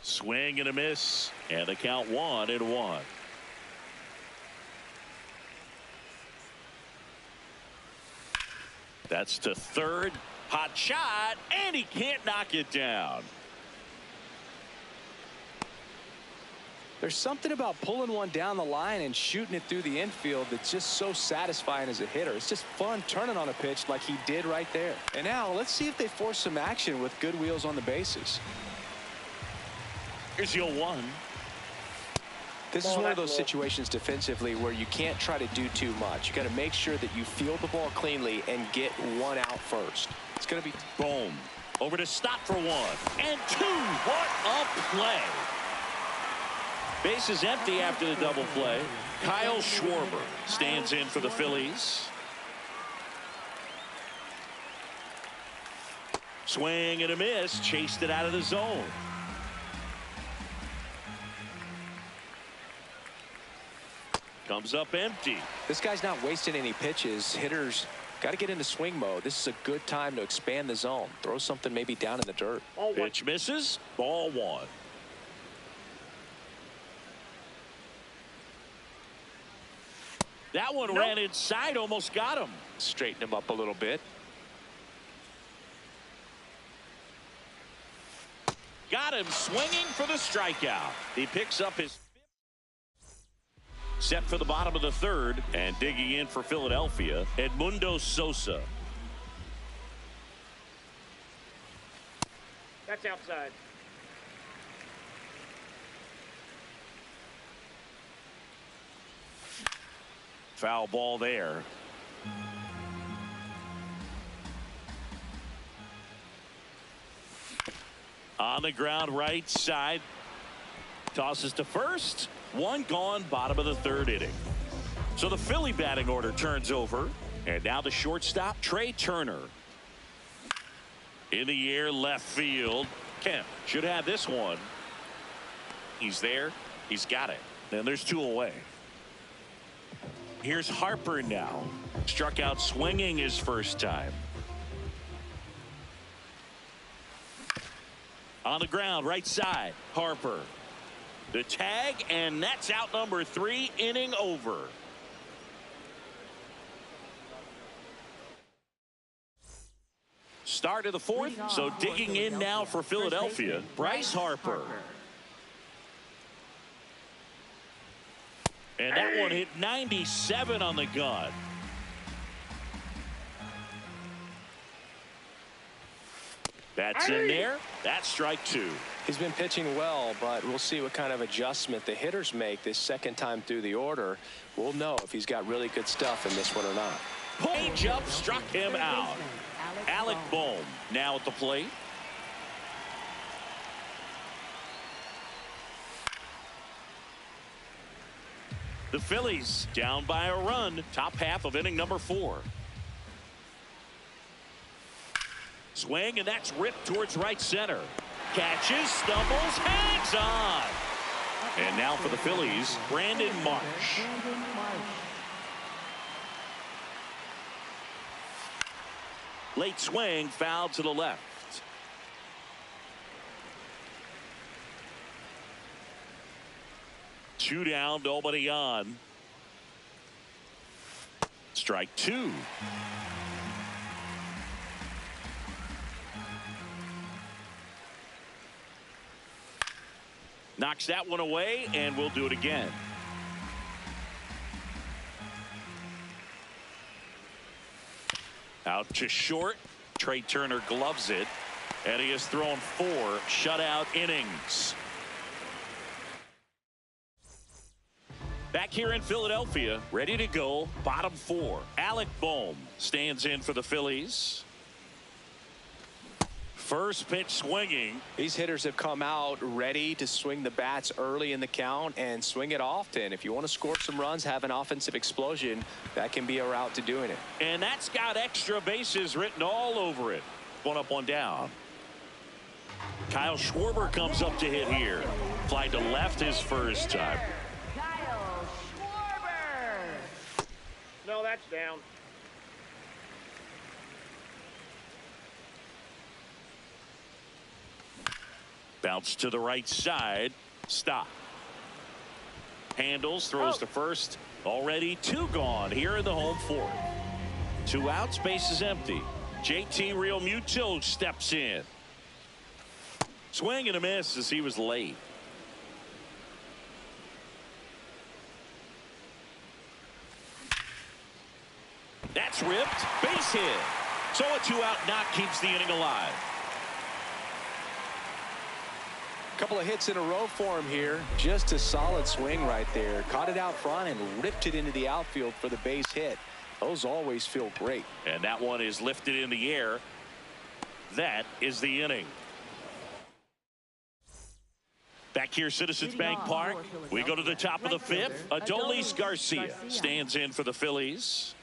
Swing and a miss, and the count 1-1. That's to third. Hot shot, and he can't knock it down.
There's something about pulling one down the line and shooting it through the infield that's just so satisfying as a hitter. It's just fun turning on a pitch like he did right there. And now let's see if they force some action with good wheels on the bases.
Here's your 1.
This is one of those situations defensively where you can't try to do too much. You got to make sure that you field the ball cleanly and get one out first. It's going to be
boom. Over to stop for 1 and 2. What a play. Base is empty after the double play. Kyle Schwarber stands in for the Phillies. Swing and a miss. Chased it out of the zone. Comes up empty.
This guy's not wasting any pitches. Hitters got to get into swing mode. This is a good time to expand the zone. Throw something maybe down in the dirt.
Pitch misses. Ball 1. That one ran inside, almost got him.
Straighten him up a little bit.
Got him swinging for the strikeout. He picks up his set for the bottom of the third, and digging in for Philadelphia, Edmundo Sosa.
That's outside.
Foul ball there. On the ground, right side. Tosses to first. 1 gone, bottom of the third inning. So the Philly batting order turns over. And now the shortstop, Trey Turner. In the air, left field. Kemp should have this one. He's there. He's got it. And there's 2 away. Here's Harper now. Struck out swinging his first time. On the ground, right side, Harper. The tag, and that's out number 3, inning over. Start of the 4th, so digging in now for Philadelphia, Bryce Harper. And that one hit 97 on the gun. That's in there. That's strike 2.
He's been pitching well, but we'll see what kind of adjustment the hitters make this second time through the order. We'll know if he's got really good stuff in this one or not.
Change up struck him out. Alec Bohm now at the plate. The Phillies down by a run, top half of inning number 4. Swing, and that's ripped towards right center. Catches, stumbles, hangs on. And now for the Phillies, Brandon Marsh. Late swing, foul to the left. Two down, nobody on. Strike 2. Knocks that one away, and we'll do it again. Out to short. Trey Turner gloves it, and he has thrown 4 shutout innings. Back here in Philadelphia, ready to go, bottom 4. Alec Bohm stands in for the Phillies. First pitch swinging.
These hitters have come out ready to swing the bats early in the count and swing it often. If you want to score some runs, have an offensive explosion, that can be a route to doing it.
And that's got extra bases written all over it. One up, one down. Kyle Schwarber comes up to hit here. Fly to left his first time.
Kyle Schwarber.
No, that's down.
Bounce to the right side. Stop. Handles, throws to first. Already 2 gone here in the home fourth. 2 outs, base is empty. JT Realmuto steps in. Swing and a miss as he was late. That's ripped. Base hit. So a 2-out knock keeps the inning alive.
Couple of hits in a row for him here. Just a solid swing right there. Caught it out front and ripped it into the outfield for the base hit. Those always feel great.
And that one is lifted in the air. That is the inning. Back here, Citizens Bank Park. We go to the top of the 5th. Adolis Garcia stands in for the Phillies.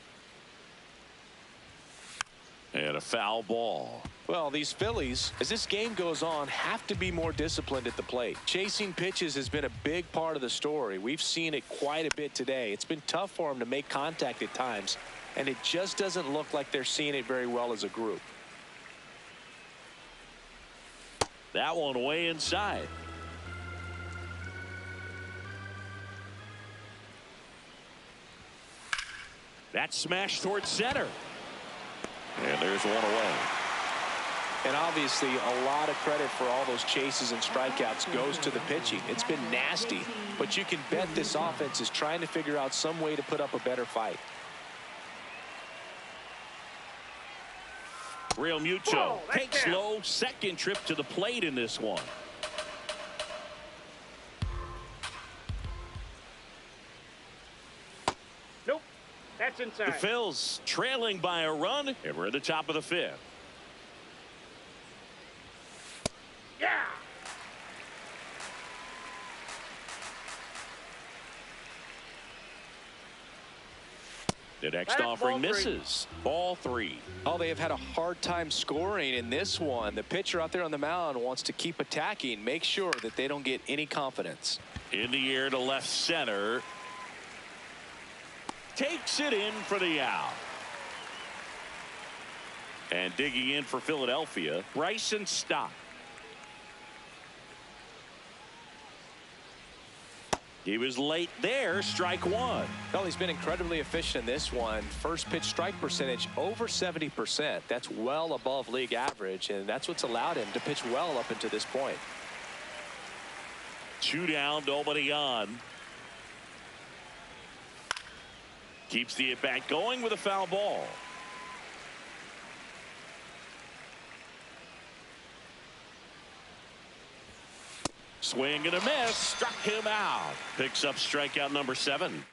And a foul ball.
Well, these Phillies, as this game goes on, have to be more disciplined at the plate. Chasing pitches has been a big part of the story. We've seen it quite a bit today. It's been tough for them to make contact at times, and it just doesn't look like they're seeing it very well as a group.
That one way inside. That smash towards center. And there's one away.
And obviously a lot of credit for all those chases and strikeouts goes to the pitching. It's been nasty, but you can bet this offense is trying to figure out some way to put up a better fight.
Realmuto takes low, second trip to the plate in this one.
Nope, that's inside.
The Phils trailing by a run, and we're at the top of the 5th.
Yeah.
The next
That's
offering
ball 3.
misses. Ball 3.
Oh, they have had a hard time scoring in this one. The pitcher out there on the mound wants to keep attacking, make sure that they don't get any confidence.
In the air to left center. Takes it in for the out. And digging in for Philadelphia, Bryson Stott. He was late there, strike 1.
Well, he's been incredibly efficient in this one. First pitch strike percentage over 70%. That's well above league average, and that's what's allowed him to pitch well up until this point.
2 down, nobody on. Keeps the at-bat going with a foul ball. Swing and a miss. Struck him out. Picks up strikeout number 7.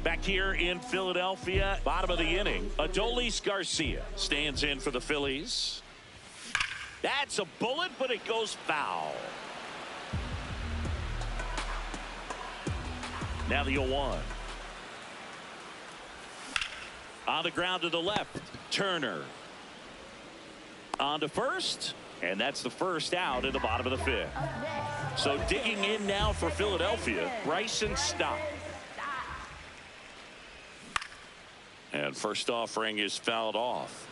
Back here in Philadelphia, bottom of the inning, Adolis Garcia stands in for the Phillies. That's a bullet, but it goes foul. Now the 0-1. On the ground to the left, Turner. On to first. And that's the first out in the bottom of the 5th. So digging in now for Philadelphia, Bryson Stott. And first offering is fouled off.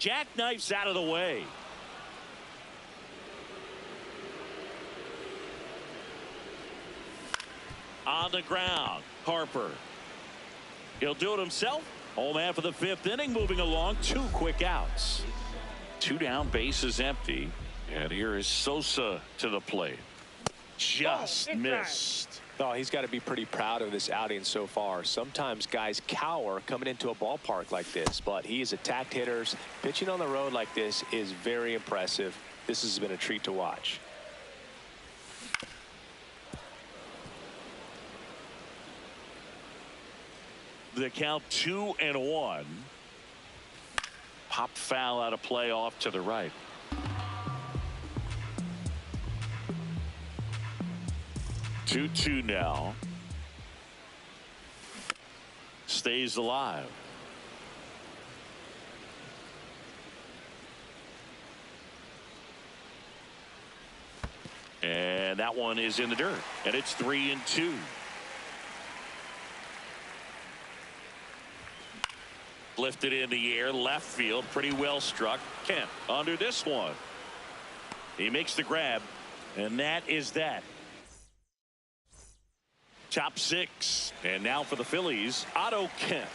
Jackknifes out of the way. On the ground, Harper. He'll do it himself. Home half of the 5th inning, moving along. 2 quick outs. 2 down, bases empty. And here is Sosa to the plate. Just missed.
Oh, he's got to be pretty proud of this outing so far. Sometimes guys cower coming into a ballpark like this, but he has attacked hitters. Pitching on the road like this is very impressive. This has been a treat to watch.
The count 2-1. Pop foul out of play off to the right. Two now. Stays alive. And that one is in the dirt. And it's 3-2. Lifted in the air, left field, pretty well struck. Kemp under this one. He makes the grab, and that is that. Top 6, and now for the Phillies, Otto Kemp.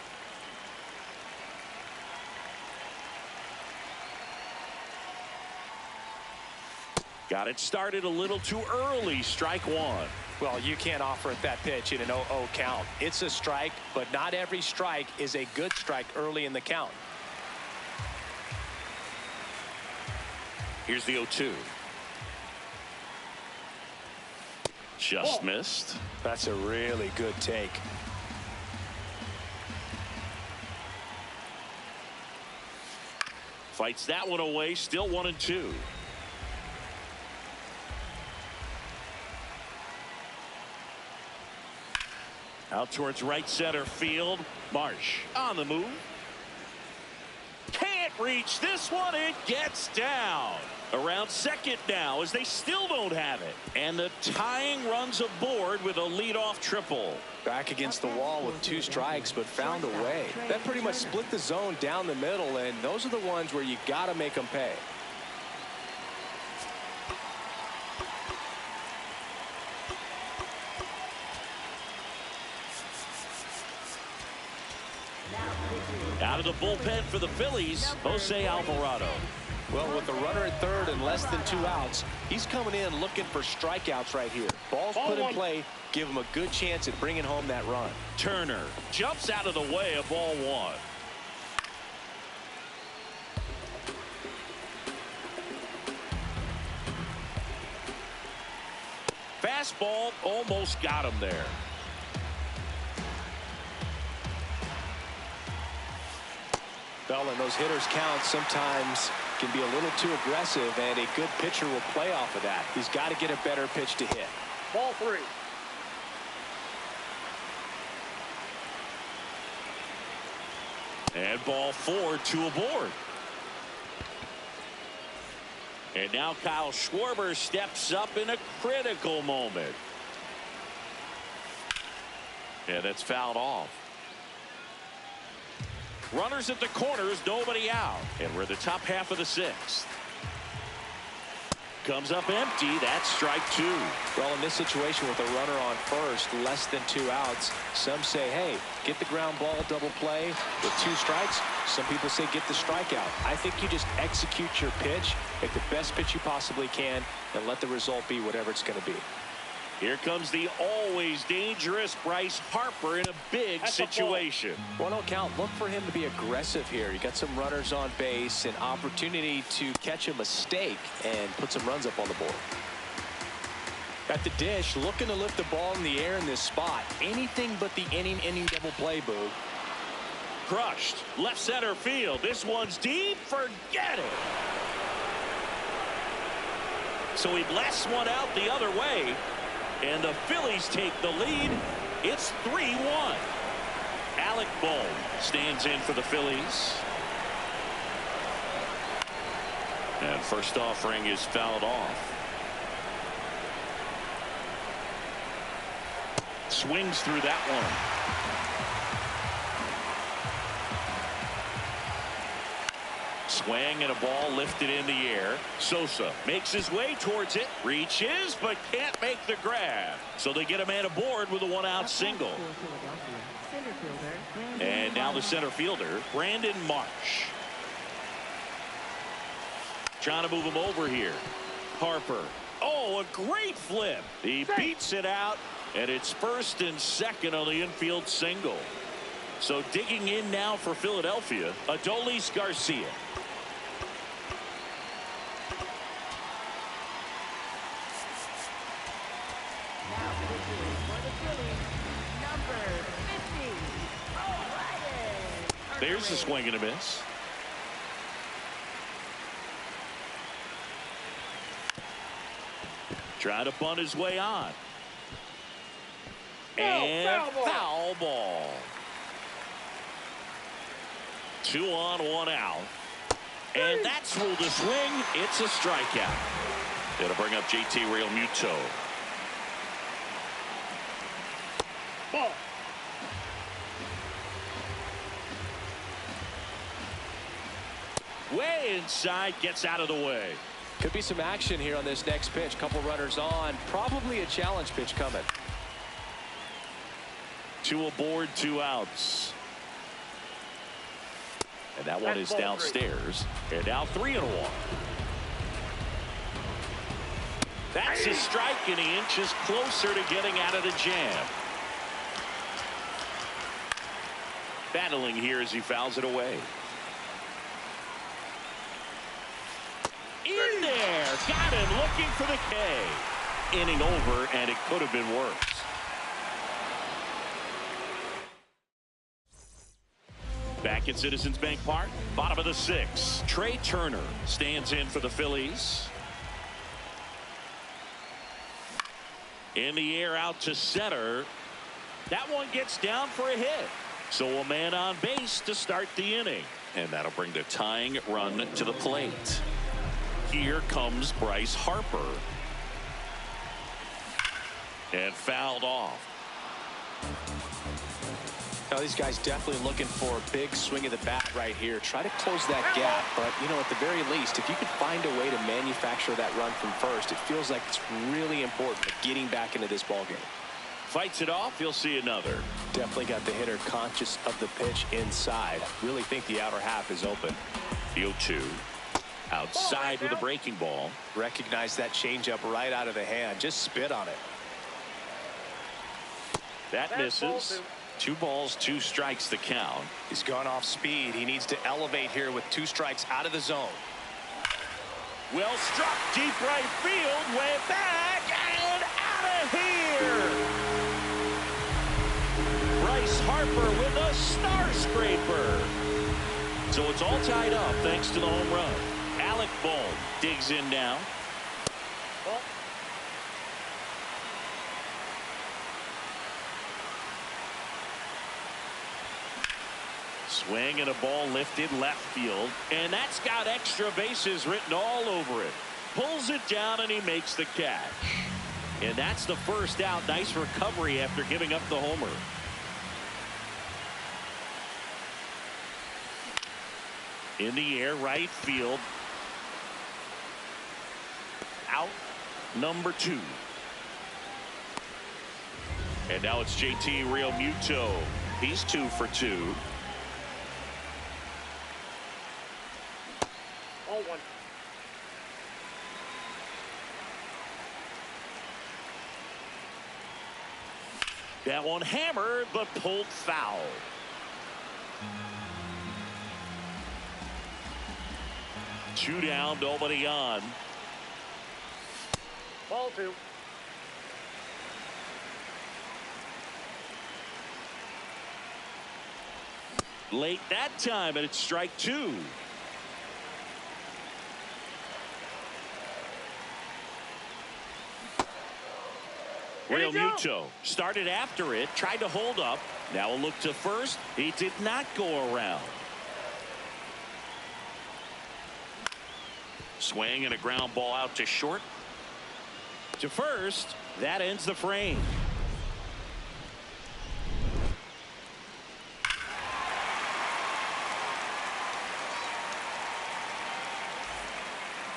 Got it started a little too early. Strike one.
Well, you can't offer it that pitch in an 0-0 count. It's a strike, but not every strike is a good strike early in the count.
Here's the 0-2. Just missed.
That's a really good take.
Fights that one away. Still 1-2. Out towards right center field. Marsh on the move. Can't reach this one. It gets down. Around second now as they still don't have it. And the tying runs aboard with a leadoff triple.
Back against the wall with 2 strikes, but found a way. That pretty much split the zone down the middle, and those are the ones where you got to make them pay.
Out of the bullpen for the Phillies, Jose Alvarado.
Well, with the runner at third and less than 2 outs, he's coming in looking for strikeouts right here. Balls put in play, give him a good chance at bringing home that run.
Turner jumps out of the way of ball 1. Fastball almost got him there.
Well, and those hitters count sometimes can be a little too aggressive, and a good pitcher will play off of that. He's got to get a better pitch to hit.
Ball 3.
And ball 4, 2 aboard. And now Kyle Schwarber steps up in a critical moment. Yeah, that's fouled off. Runners at the corners, nobody out. And we're in the top half of the 6th. Comes up empty. That's strike 2.
Well, in this situation with a runner on first, less than 2 outs, some say, hey, get the ground ball, double play. With 2 strikes, some people say get the strikeout. I think you just execute your pitch, make the best pitch you possibly can, and let the result be whatever it's going to be.
Here comes the always dangerous Bryce Harper in a big situation.
1-0 count. Look for him to be aggressive here. You got some runners on base, an opportunity to catch a mistake and put some runs up on the board. At the dish, looking to lift the ball in the air in this spot. Anything but the inning double play, Boog.
Crushed. Left center field. This one's deep. Forget it. So he blasts one out the other way. And the Phillies take the lead. It's 3-1. Alec Bohm stands in for the Phillies. And first offering is fouled off. Swings through that one. Swing and a ball lifted in the air. Sosa makes his way towards it, reaches, but can't make the grab. So they get a man aboard with a 1-out single. And now the center fielder, Brandon Marsh. Trying to move him over here. Harper. Oh, Oh, a great flip. He beats it out, and it's first and second on the infield single. So digging in now for Philadelphia, Adolis Garcia.
Now pitching for the Phillies, number 50, O'Brien.
There's the swing and a miss. Trying to bunt his way on. And foul ball. 2 on, 1 out. And that's ruled a swing. It's a strikeout. It'll bring up JT Realmuto.
Ball.
Way inside, gets out of the way.
Could be some action here on this next pitch. Couple runners on. Probably a challenge pitch coming.
2 aboard, 2 outs. And that one is downstairs. And now 3-1. That's a strike, and he inches closer to getting out of the jam. Battling here as he fouls it away. In there, got him looking for the K. Inning over, and it could have been worse. Back at Citizens Bank Park, bottom of the 6th. Trey Turner stands in for the Phillies. In the air out to center. That one gets down for a hit. So a man on base to start the inning. And that'll bring the tying run to the plate. Here comes Bryce Harper. And fouled off.
Now these guys definitely looking for a big swing of the bat right here. Try to close that gap, but you know, at the very least, if you could find a way to manufacture that run from first, it feels like it's really important getting back into this ball game.
Fights it off. You'll see another.
Definitely got the hitter conscious of the pitch inside. Really think the outer half is open.
The 0-2. Outside with a breaking ball.
Recognize that changeup right out of the hand. Just spit on it.
That misses. 2 balls, 2 strikes to count.
He's gone off speed. He needs to elevate here with 2 strikes out of the zone.
Well struck, deep right field, way back and out of here. Bryce Harper with a star scraper. So it's all tied up thanks to the home run. Alec Bohm digs in now. Swing and a ball lifted left field, and that's got extra bases written all over it. Pulls it down and he makes the catch. And that's the first out. Nice recovery after giving up the homer. In the air, right field. Out number 2. And now it's JT Realmuto. He's 2 for 2.
0-1.
That one hammered but pulled foul. Two down, nobody on.
Ball 2.
Late that time, and it's strike 2. Realmuto started after it, tried to hold up. Now a look to first. He did not go around. Swing and a ground ball out to short. To first. That ends the frame.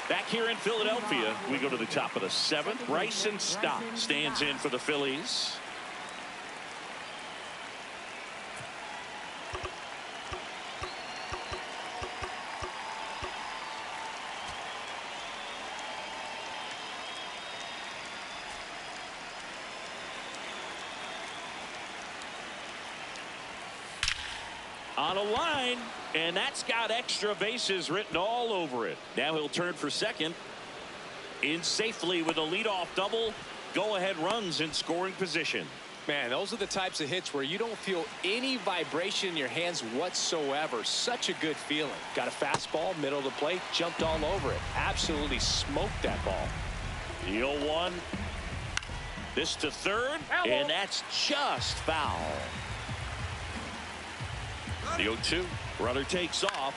Back here in Philadelphia, we go to the top of the 7th. Bryson Stott stands in for the Phillies. On a line, and that's got extra bases written all over it. Now he'll turn for second. In safely with a leadoff double. Go-ahead runs in scoring position.
Man, those are the types of hits where you don't feel any vibration in your hands whatsoever. Such a good feeling. Got a fastball, middle of the plate, jumped all over it. Absolutely smoked that ball.
The 0-1. This to third, and that's just foul. The 0-2. Runner takes off.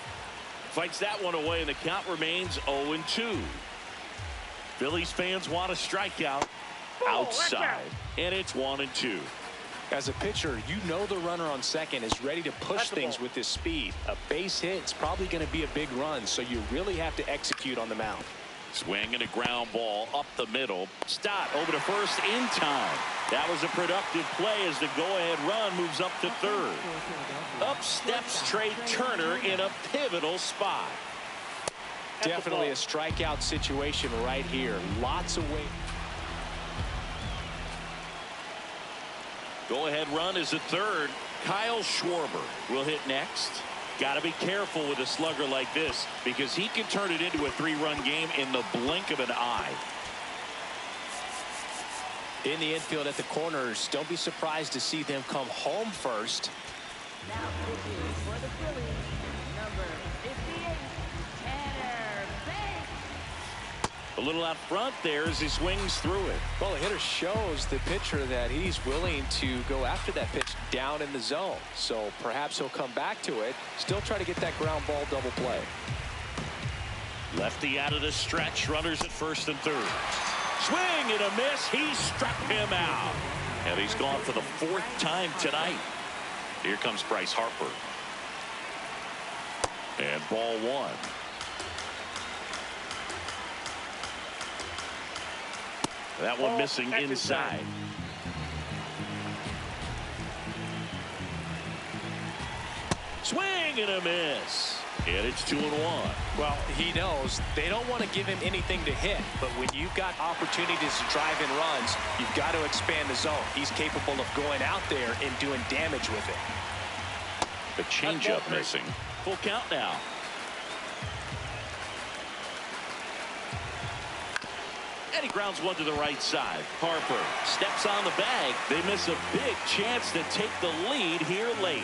Fights that one away, and the count remains 0-2. Phillies fans want a strikeout outside, and it's 1-2.
As a pitcher, you know the runner on second is ready to push things with his speed. A base hit is probably going to be a big run, so you really have to execute on the mound.
Swing and a ground ball up the middle. Stott over to first in time. That was a productive play as the go-ahead run moves up to third. Up steps Trey Turner in a pivotal spot.
Definitely a strikeout situation right here. Lots of weight.
Go-ahead run is at third. Kyle Schwarber will hit next. Got to be careful with a slugger like this because he can turn it into a 3-run game in the blink of an eye.
In the infield at the corners, don't be surprised to see them come home first.
Now pitching for the Phillies, number 58, Tanner Banks.
A little out front there as he swings through it.
Well, the hitter shows the pitcher that he's willing to go after that pitch down in the zone. So perhaps he'll come back to it, still try to get that ground ball double play.
Lefty out of the stretch, runners at first and third. Swing and a miss. He struck him out. And he's gone for the 4th time tonight. Here comes Bryce Harper. And ball 1. That one missing inside. Swing and a miss. And it's 2-1.
Well, he knows they don't want to give him anything to hit, but when you've got opportunities to drive in runs, you've got to expand the zone. He's capable of going out there and doing damage with it.
The changeup missing. Full count now. And he grounds one to the right side. Harper steps on the bag. They miss a big chance to take the lead here late.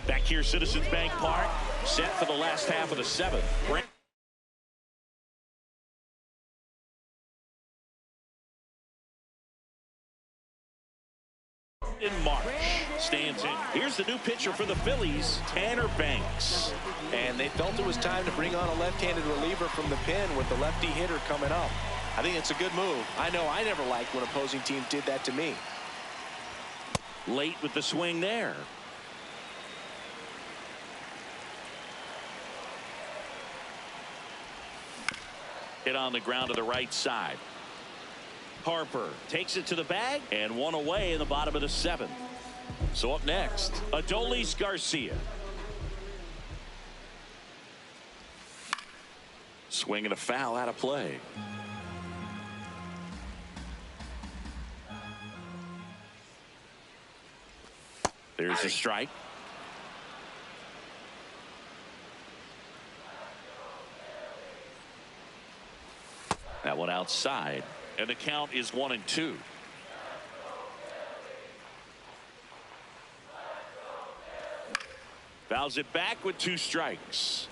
Back here, Citizens Bank Park, set for the last half of the 7th. In March stands in. Here's the new pitcher for the Phillies, Tanner Banks.
And they felt it was time to bring on a left-handed reliever from the pen with the lefty hitter coming up. I think it's a good move. I know I never liked when opposing teams did that to me.
Late with the swing there. Hit on the ground to the right side. Harper takes it to the bag and one away in the bottom of the 7th. So up next, Adolis Garcia. Swing and a foul out of play. There's a strike. That one outside. And the count is 1-2. Fouls it back with 2 strikes.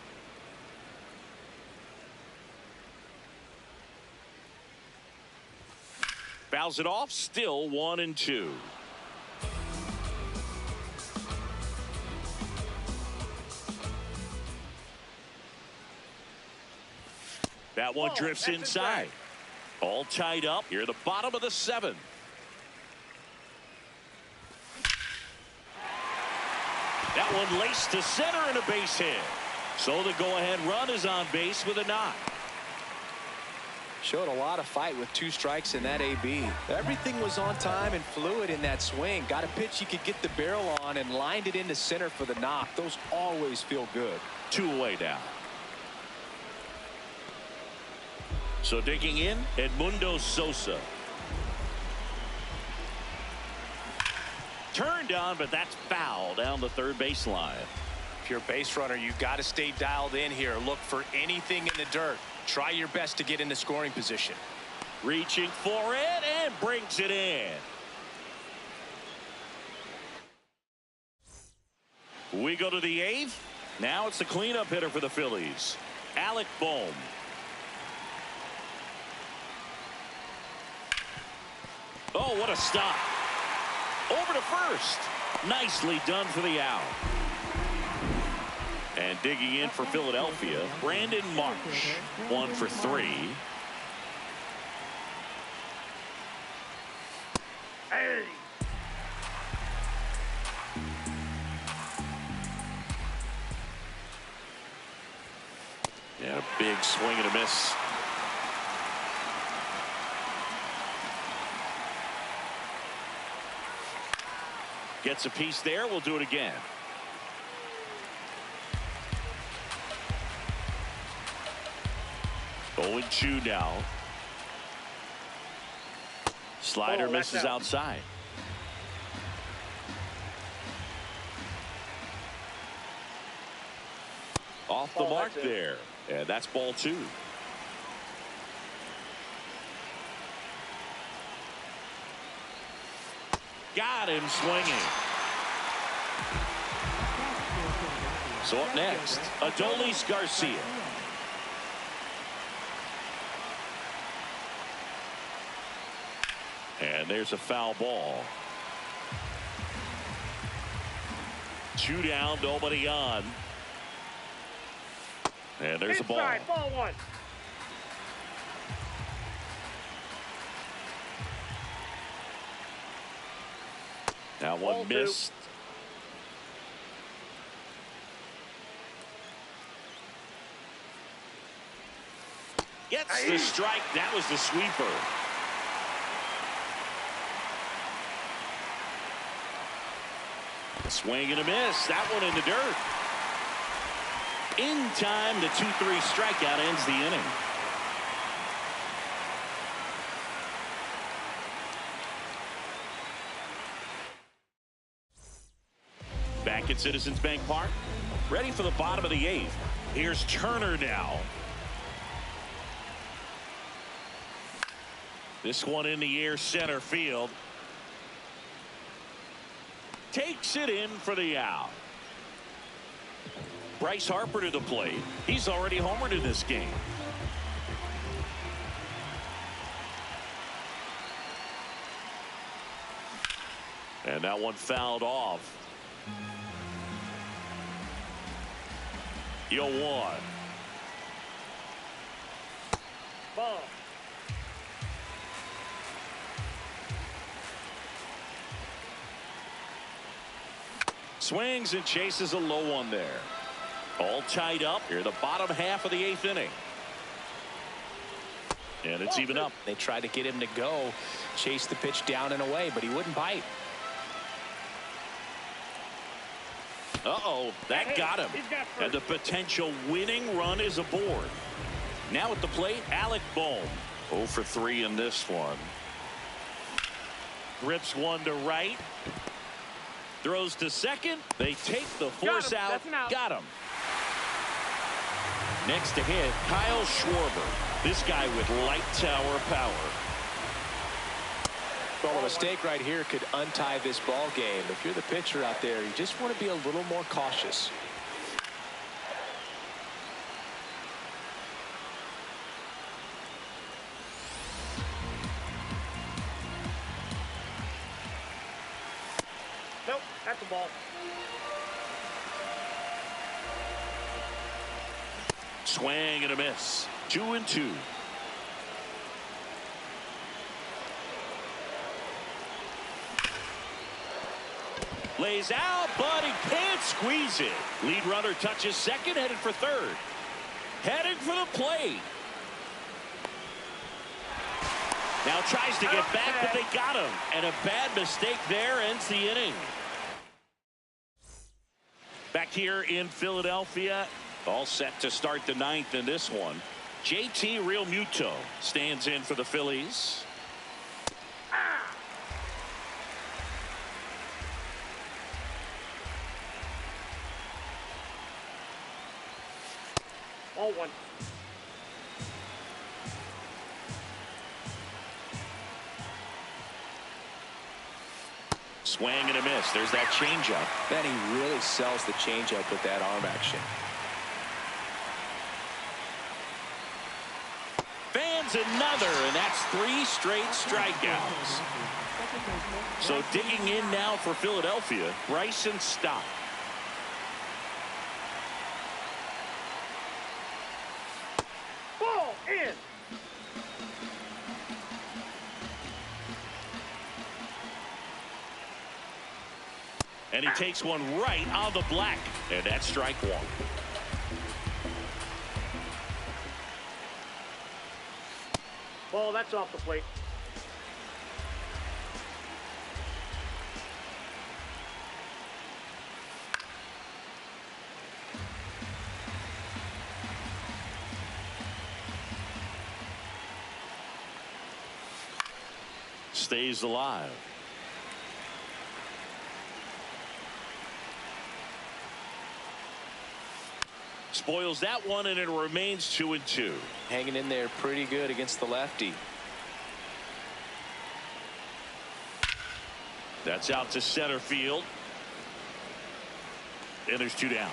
Fouls it off, still 1-2. That one drifts inside. All tied up here at the bottom of the 7th. That one laced to center and a base hit. So the go-ahead run is on base with a knock.
Showed a lot of fight with 2 strikes in that AB. Everything was on time and fluid in that swing. Got a pitch he could get the barrel on and lined it into center for the knock. Those always feel good.
2 away now. So digging in, Edmundo Sosa. Turned on, but that's foul down the third baseline.
If you're a base runner, you've got to stay dialed in here. Look for anything in the dirt. Try your best to get into scoring position.
Reaching for it and brings it in. We go to the eighth. Now it's the cleanup hitter for the Phillies, Alec Bohm. Oh, what a stop. Over to first. Nicely done for the out. And digging in for Philadelphia, Brandon Marsh. 1 for 3.
Hey.
And a big swing and a miss. Gets a piece there. We'll do it again. Going 2 now. Slider misses outside. Off the mark there. And that's ball 2. Got him swinging. So up next, Adolis Garcia. And there's a foul ball. 2 down, nobody on. And there's a ball.
Ball 1.
That one missed. Gets the strike. That was the sweeper. A swing and a miss. That one in the dirt. In time, the 2-3 strikeout ends the inning. Back at Citizens Bank Park, ready for the bottom of the 8th. Here's Turner now. This one in the air, center field. Takes it in for the out. Bryce Harper to the plate. He's already homered in this game. And that one fouled off. 0-1.
Ball.
Swings and chases a low one there. All tied up here, the bottom half of the 8th inning. And it's even up.
They tried to get him to go, chase the pitch down and away, but he wouldn't bite.
Uh-oh, that got him. And the potential winning run is aboard. Now at the plate, Alec Bohm. 0 for 3 in this one. Grips one to right. Throws to second. They take the force out. Got him. Next to hit, Kyle Schwarber. This guy with light tower power.
Well, a mistake right here could untie this ball game. If you're the pitcher out there, you just want to be a little more cautious.
Nope, that's a ball.
Swing and a miss. 2-2. Lays out, but he can't squeeze it. Lead runner touches second, headed for third. Headed for the plate. Now tries to get back, but they got him. And a bad mistake there ends the inning. Back here in Philadelphia, all set to start the 9th in this one. JT Realmuto stands in for the Phillies.
Ball one.
Swing and a miss. There's that changeup.
Then he really sells the changeup with that arm action.
Fans another, and that's 3 straight strikeouts. So digging in now for Philadelphia, Bryson Stott.
Ball in.
And he takes one right on the black. And that's strike 1.
Ball, that's off the plate.
Stays alive. Spoils that one, and it remains 2-2.
Hanging in there pretty good against the lefty.
That's out to center field. And there's 2 down.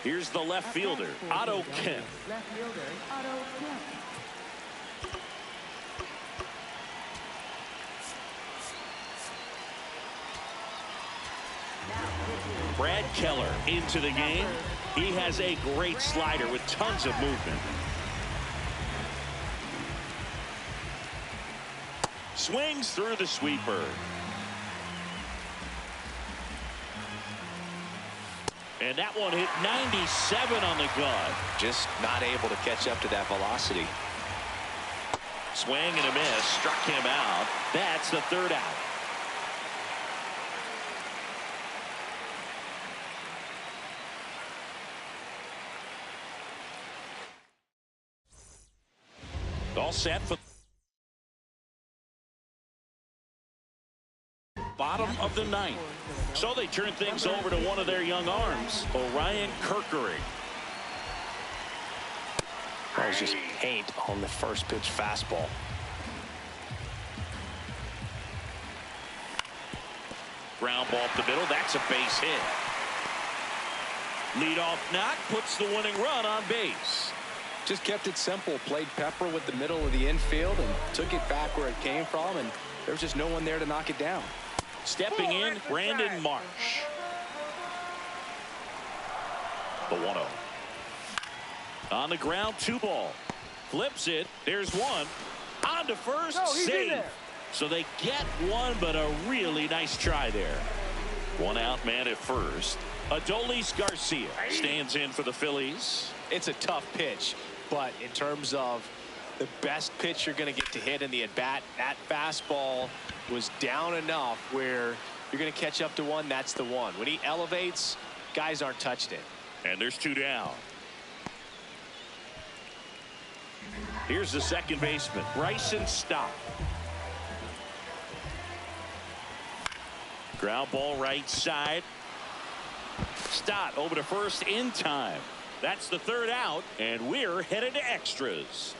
Here's the left fielder, Otto Kemp.
Left fielder, Otto Kemp.
Brad Keller into the game. He has a great slider with tons of movement. Swings through the sweeper. And that one hit 97 on the gut.
Just not able to catch up to that velocity.
Swing and a miss. Struck him out. That's the 3rd out. All set for bottom of the 9th. So they turn things over to one of their young arms, Orion Kerkering.
That was just paint on the first pitch fastball.
Ground ball up the middle. That's a base hit. Leadoff knock puts the winning run on base.
Just kept it simple. Played pepper with the middle of the infield and took it back where it came from, and there was just no one there to knock it down.
Stepping in, Brandon Marsh. The 1-0. On the ground, 2 ball. Flips it. There's one. On to first. Save. So they get one, but a really nice try there. 1 out, man at first. Adolis Garcia stands in for the Phillies.
It's a tough pitch, but in terms of the best pitch you're going to get to hit in the at-bat, that fastball was down enough where you're going to catch up to one. That's the one. When he elevates, guys aren't touched it.
And there's 2 down. Here's the second baseman, Bryson Stott. Ground ball right side. Stott over to first in time. That's the 3rd out, and we're headed to extras.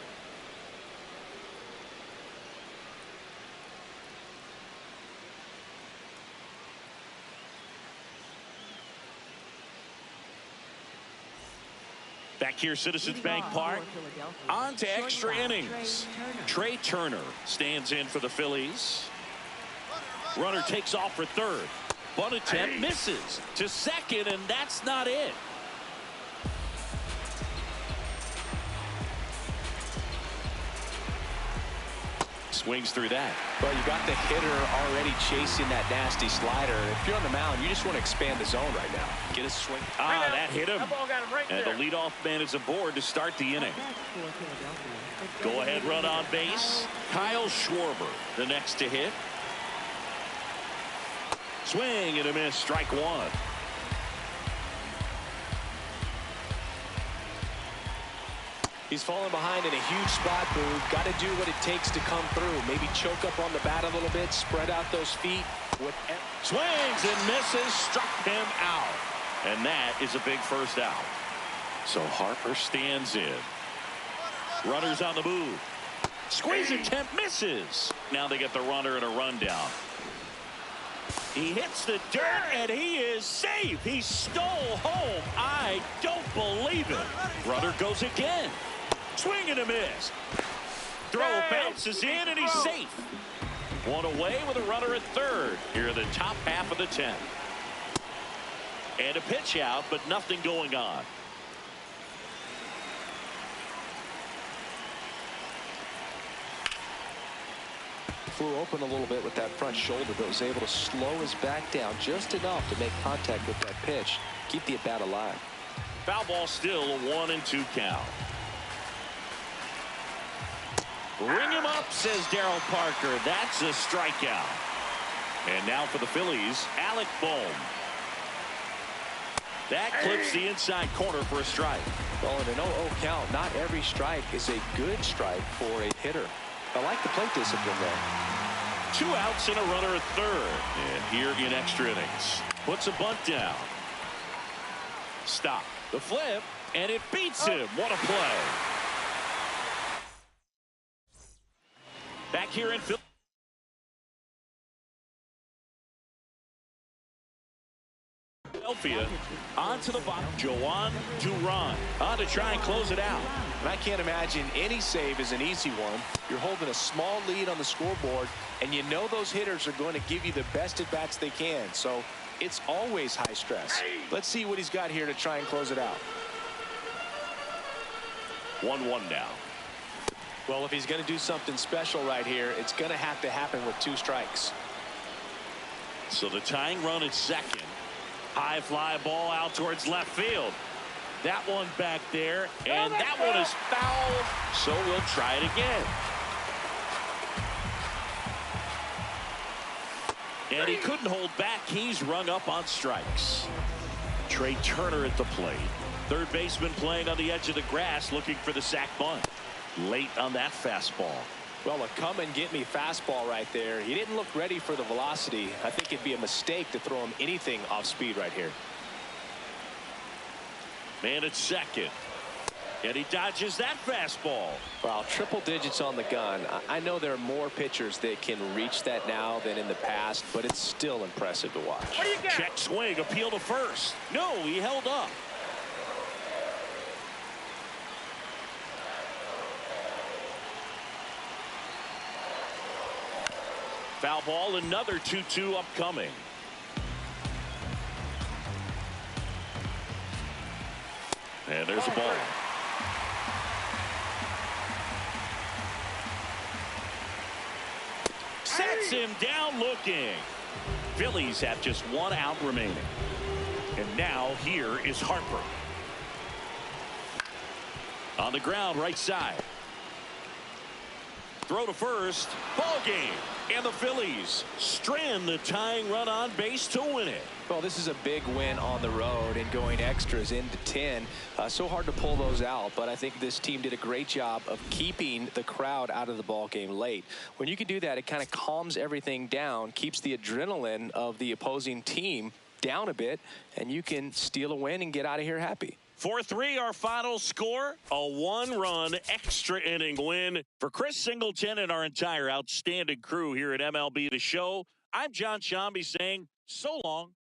Back here, Citizens Bank Park. On to extra innings. Trey Turner stands in for the Phillies. Runner takes off for 3rd. Bunt attempt misses to 2nd, and that's not it. Swings through that.
Well, you got the hitter already chasing that nasty slider. If you're on the mound, you just want to expand the zone right now. Get a swing.
Ah, that hit him.
That ball got him right
And
there.
the leadoff man is aboard to start the inning. Go ahead run on base. Kyle Schwarber, the next to hit. Swing and a miss. Strike 1.
He's falling behind in a huge spot move. Got to do what it takes to come through. Maybe choke up on the bat a little bit, spread out those feet.
Swings and misses, struck him out. And that is a big first out. So Harper stands in. Runners on the move. Squeeze attempt misses. Now they get the runner and a rundown. He hits the dirt and he is safe. He stole home. I don't believe it. Runner goes again. Swing and a miss. Throw bounces in and he's safe. One away with a runner at third here in the top half of the 10th. And a pitch out, but nothing going on.
Flew open a little bit with that front shoulder, but was able to slow his back down just enough to make contact with that pitch. Keep the at-bat alive.
Foul ball still a 1-2 count. Ring him up, says Daryl Parker. That's a strikeout. And now for the Phillies, Alec Bohm. That clips the inside corner for a strike.
Well, in an 0-0 count, not every strike is a good strike for a hitter. I like the plate discipline there.
2 outs and a runner at third. And here in extra innings. Puts a bunt down. Stop. The flip. And it beats him. What a play. Back here in Philadelphia. Onto the bottom. Jhoan Duran on to try and close it out.
And I can't imagine any save is an easy one. You're holding a small lead on the scoreboard, and you know those hitters are going to give you the best at-bats they can. So it's always high stress. Let's see what he's got here to try and close it out.
1-1 now.
Well, if he's going to do something special right here, it's going to have to happen with 2 strikes.
So the tying run at second. High fly ball out towards left field. That one back there, and that one is foul, so we'll try it again. And he couldn't hold back. He's rung up on strikes. Trey Turner at the plate. Third baseman playing on the edge of the grass, looking for the sac bunt. Late on that fastball.
Well, a come-and-get-me fastball right there. He didn't look ready for the velocity. I think it'd be a mistake to throw him anything off speed right here.
Man at second. And he dodges that fastball.
Well, triple digits on the gun. I know there are more pitchers that can reach that now than in the past, but it's still impressive to watch.
What do you got?
Check swing, appeal to first. No, he held up. Foul ball, another 2-2 upcoming. And there's a ball. Sets him down looking. Phillies have just 1 out remaining. And now here is Harper. On the ground, right side. Throw to first. Ball game. And the Phillies strand the tying run on base to win it.
Well, this is a big win on the road and going extras into 10. So hard to pull those out, but I think this team did a great job of keeping the crowd out of the ball game late. When you can do that, it kind of calms everything down, keeps the adrenaline of the opposing team down a bit, and you can steal a win and get out of here happy.
4-3 our final score, a 1-run extra inning win for Chris Singleton and our entire outstanding crew here at MLB The Show. I'm John Shambi saying so long.